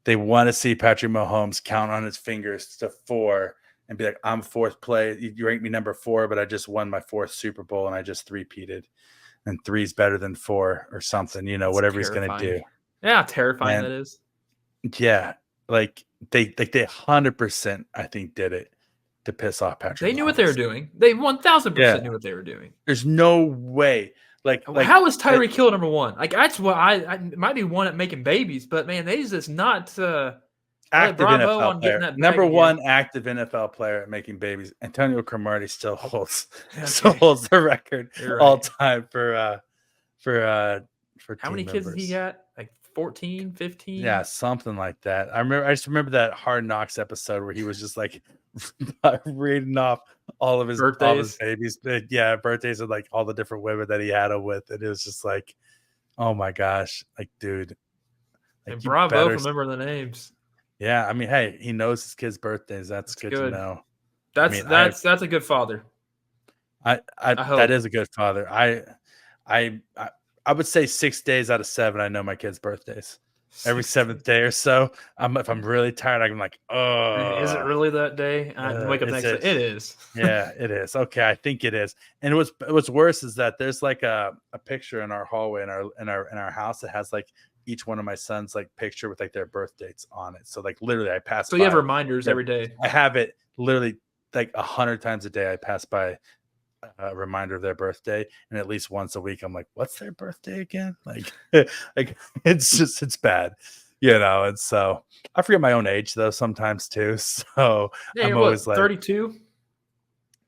They want to see Patrick Mahomes count on his fingers to 4 and be like, I'm 4th place. You ranked me number 4, but I just won my 4th Super Bowl and I just three-peated. And 3 is better than 4 or something, whatever he's going to do. Yeah, terrifying that is. Yeah, like they 100%, I think, did it to piss off Patrick. They knew what they were doing. They 1,000% knew what they were doing. There's no way. Like how is Tyreek Hill number 1? Like, that's what I might be one at making babies, but man, they just not active NFL player. Number 1 active NFL player at making babies. Antonio Cromartie still holds the record all time for how many kids did he got? Like 14, 15? Yeah, something like that. I just remember that Hard Knocks episode where he was just like reading off all of his babies. Yeah, birthdays of like all the different women that he had them with. And it was just like, oh my gosh, like, dude. Like, and bravo for remembering the names. Yeah, I mean, hey, he knows his kids' birthdays. That's good to know. That's a good father. I hope. That is a good father. I would say 6 days out of 7, I know my kids' birthdays. Every 7th day or so, if I'm really tired, I'm like, oh. Is it really that day? I wake up next day. It is. Yeah, it is. Okay, I think it is. And what's worse is that there's like a picture in our hallway in our house that has like each one of my sons like picture with like their birth dates on it. So like literally, I pass. So you have reminders every day. I have it literally like 100 times a day. I pass by a reminder of their birthday, and at least once a week I'm like, what's their birthday again? Like it's bad, and so I forget my own age though sometimes too, so yeah, I'm always like 32,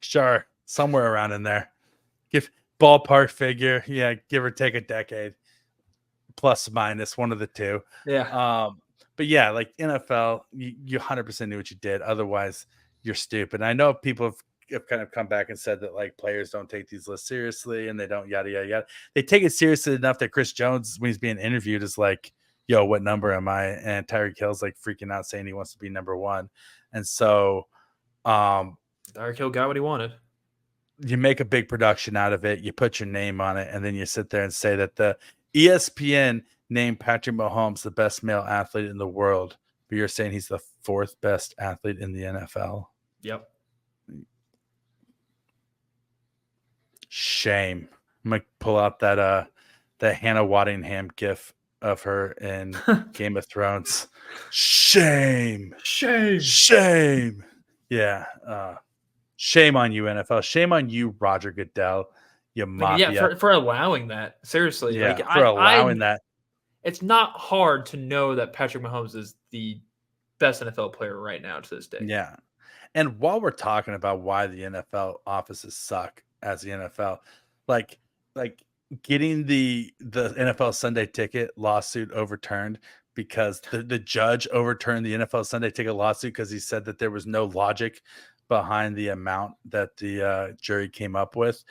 sure, somewhere around in there, give ballpark figure, give or take a decade, plus minus one of the two. But yeah, like NFL, you 100% knew what you did, otherwise you're stupid. And I know people have kind of come back and said that like players don't take these lists seriously and they don't yada yada yada. They take it seriously enough that Chris Jones, when he's being interviewed, is like, yo, what number am I? And Tyreek Hill's like freaking out saying he wants to be number 1. And so Tyreek Hill got what he wanted. You make a big production out of it, you put your name on it, and then you sit there and say that the ESPN named Patrick Mahomes the best male athlete in the world, but you're saying he's the 4th best athlete in the NFL. Yep. Shame. I'm gonna pull out that Hannah Waddingham gif of her in Game of Thrones. Shame. Yeah. Shame on you, NFL. Shame on you, Roger Goodell. You mafia. Yeah, for allowing that. Seriously. Yeah, for allowing that. It's not hard to know that Patrick Mahomes is the best NFL player right now to this day. Yeah. And while we're talking about why the NFL offices suck as the NFL, like getting the NFL Sunday Ticket lawsuit overturned because the judge overturned the NFL Sunday Ticket lawsuit because he said that there was no logic behind the amount that the jury came up with,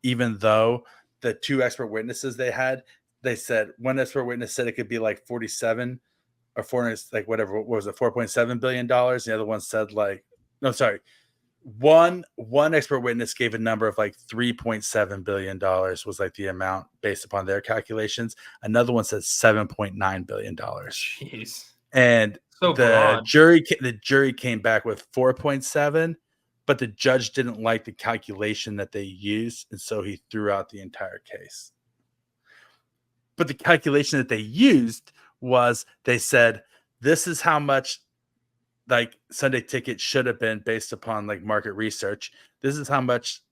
even though the two expert witnesses they said one expert witness said it could be like 47 or 400, like whatever, what was it, $4.7 billion. The other one said like, no, sorry. One expert witness gave a number of like $3.7 billion was like the amount based upon their calculations. Another one says $7.9 billion. Jeez. And So the broad. jury came back with 4.7, but the judge didn't like the calculation that they used, and so he threw out the entire case. But the calculation that they used was, they said, this is how much like Sunday Ticket should have been based upon like market research. This is how much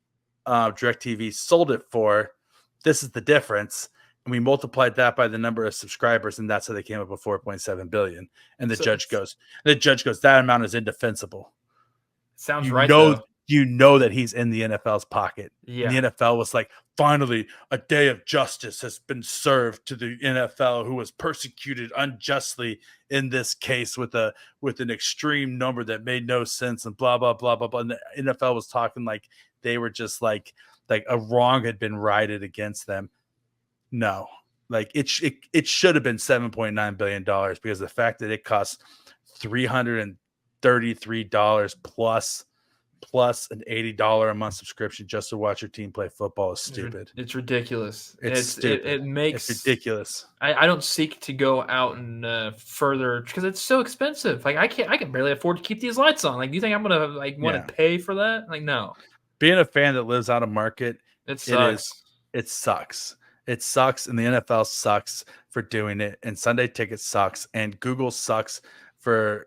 DirecTV sold it for. This is the difference. And we multiplied that by the number of subscribers, and that's how they came up with 4.7 billion. And the judge goes, that amount is indefensible. Sounds right, though. You know that he's in the NFL's pocket. Yeah. And the NFL was like, finally, a day of justice has been served to the NFL, who was persecuted unjustly in this case with an extreme number that made no sense and blah, blah, blah, blah, blah. And the NFL was talking like they were just like a wrong had been righted against them. No, like it should have been $7.9 billion, because the fact that it costs $333 plus an $80 a month subscription just to watch your team play football is stupid. It's ridiculous. It's stupid. It makes it's ridiculous. I don't seek to go out and further because it's so expensive. Like I can barely afford to keep these lights on. Like, do you think I'm gonna like want to pay for that? Like, no. Being a fan that lives out of market, it sucks. It sucks. It sucks, and the NFL sucks for doing it, and Sunday Ticket sucks, and Google sucks for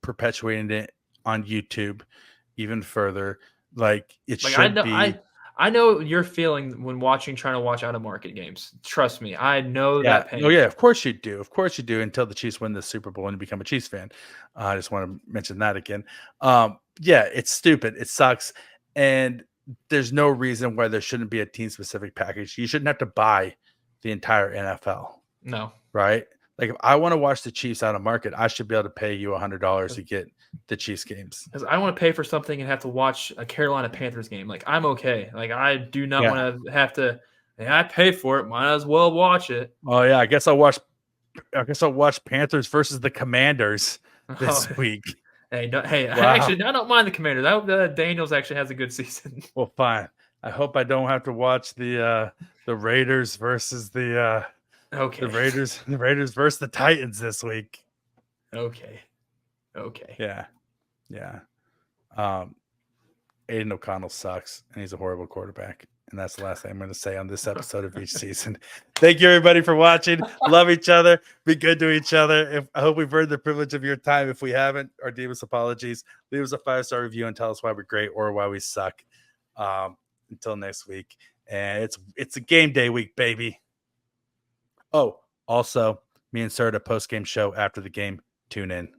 perpetuating it on YouTube even further. Like, it like, should be. I know your feeling when trying to watch out of market games. Trust me, I know that pain. Oh yeah, of course you do. Of course you do, until the Chiefs win the Super Bowl and you become a Chiefs fan. I just want to mention that again. Yeah, it's stupid. It sucks, and there's no reason why there shouldn't be a team-specific package. You shouldn't have to buy the entire NFL. No, right? Like, if I want to watch the Chiefs out of market, I should be able to pay you $100 to get the Chiefs games. Because I want to pay for something and have to watch a Carolina Panthers game. Like, I'm okay. Like, I do not want to have to. I pay for it. Might as well watch it. Oh yeah, I guess I'll watch Panthers versus the Commanders this week. Hey, wow. I don't mind the Commanders. I hope Daniels actually has a good season. Well, fine. I hope I don't have to watch the Raiders versus the Raiders versus the Titans this week. Okay. Yeah. Aiden O'Connell sucks, and he's a horrible quarterback. And that's the last thing I'm going to say on this episode of Veach season. Thank you, everybody, for watching. Love each other. Be good to each other. I hope we've earned the privilege of your time. If we haven't, our deepest apologies. Leave us a 5-star review and tell us why we're great or why we suck. Until next week. And it's a game day week, baby. Oh, also, me and Sir at a post-game show after the game. Tune in.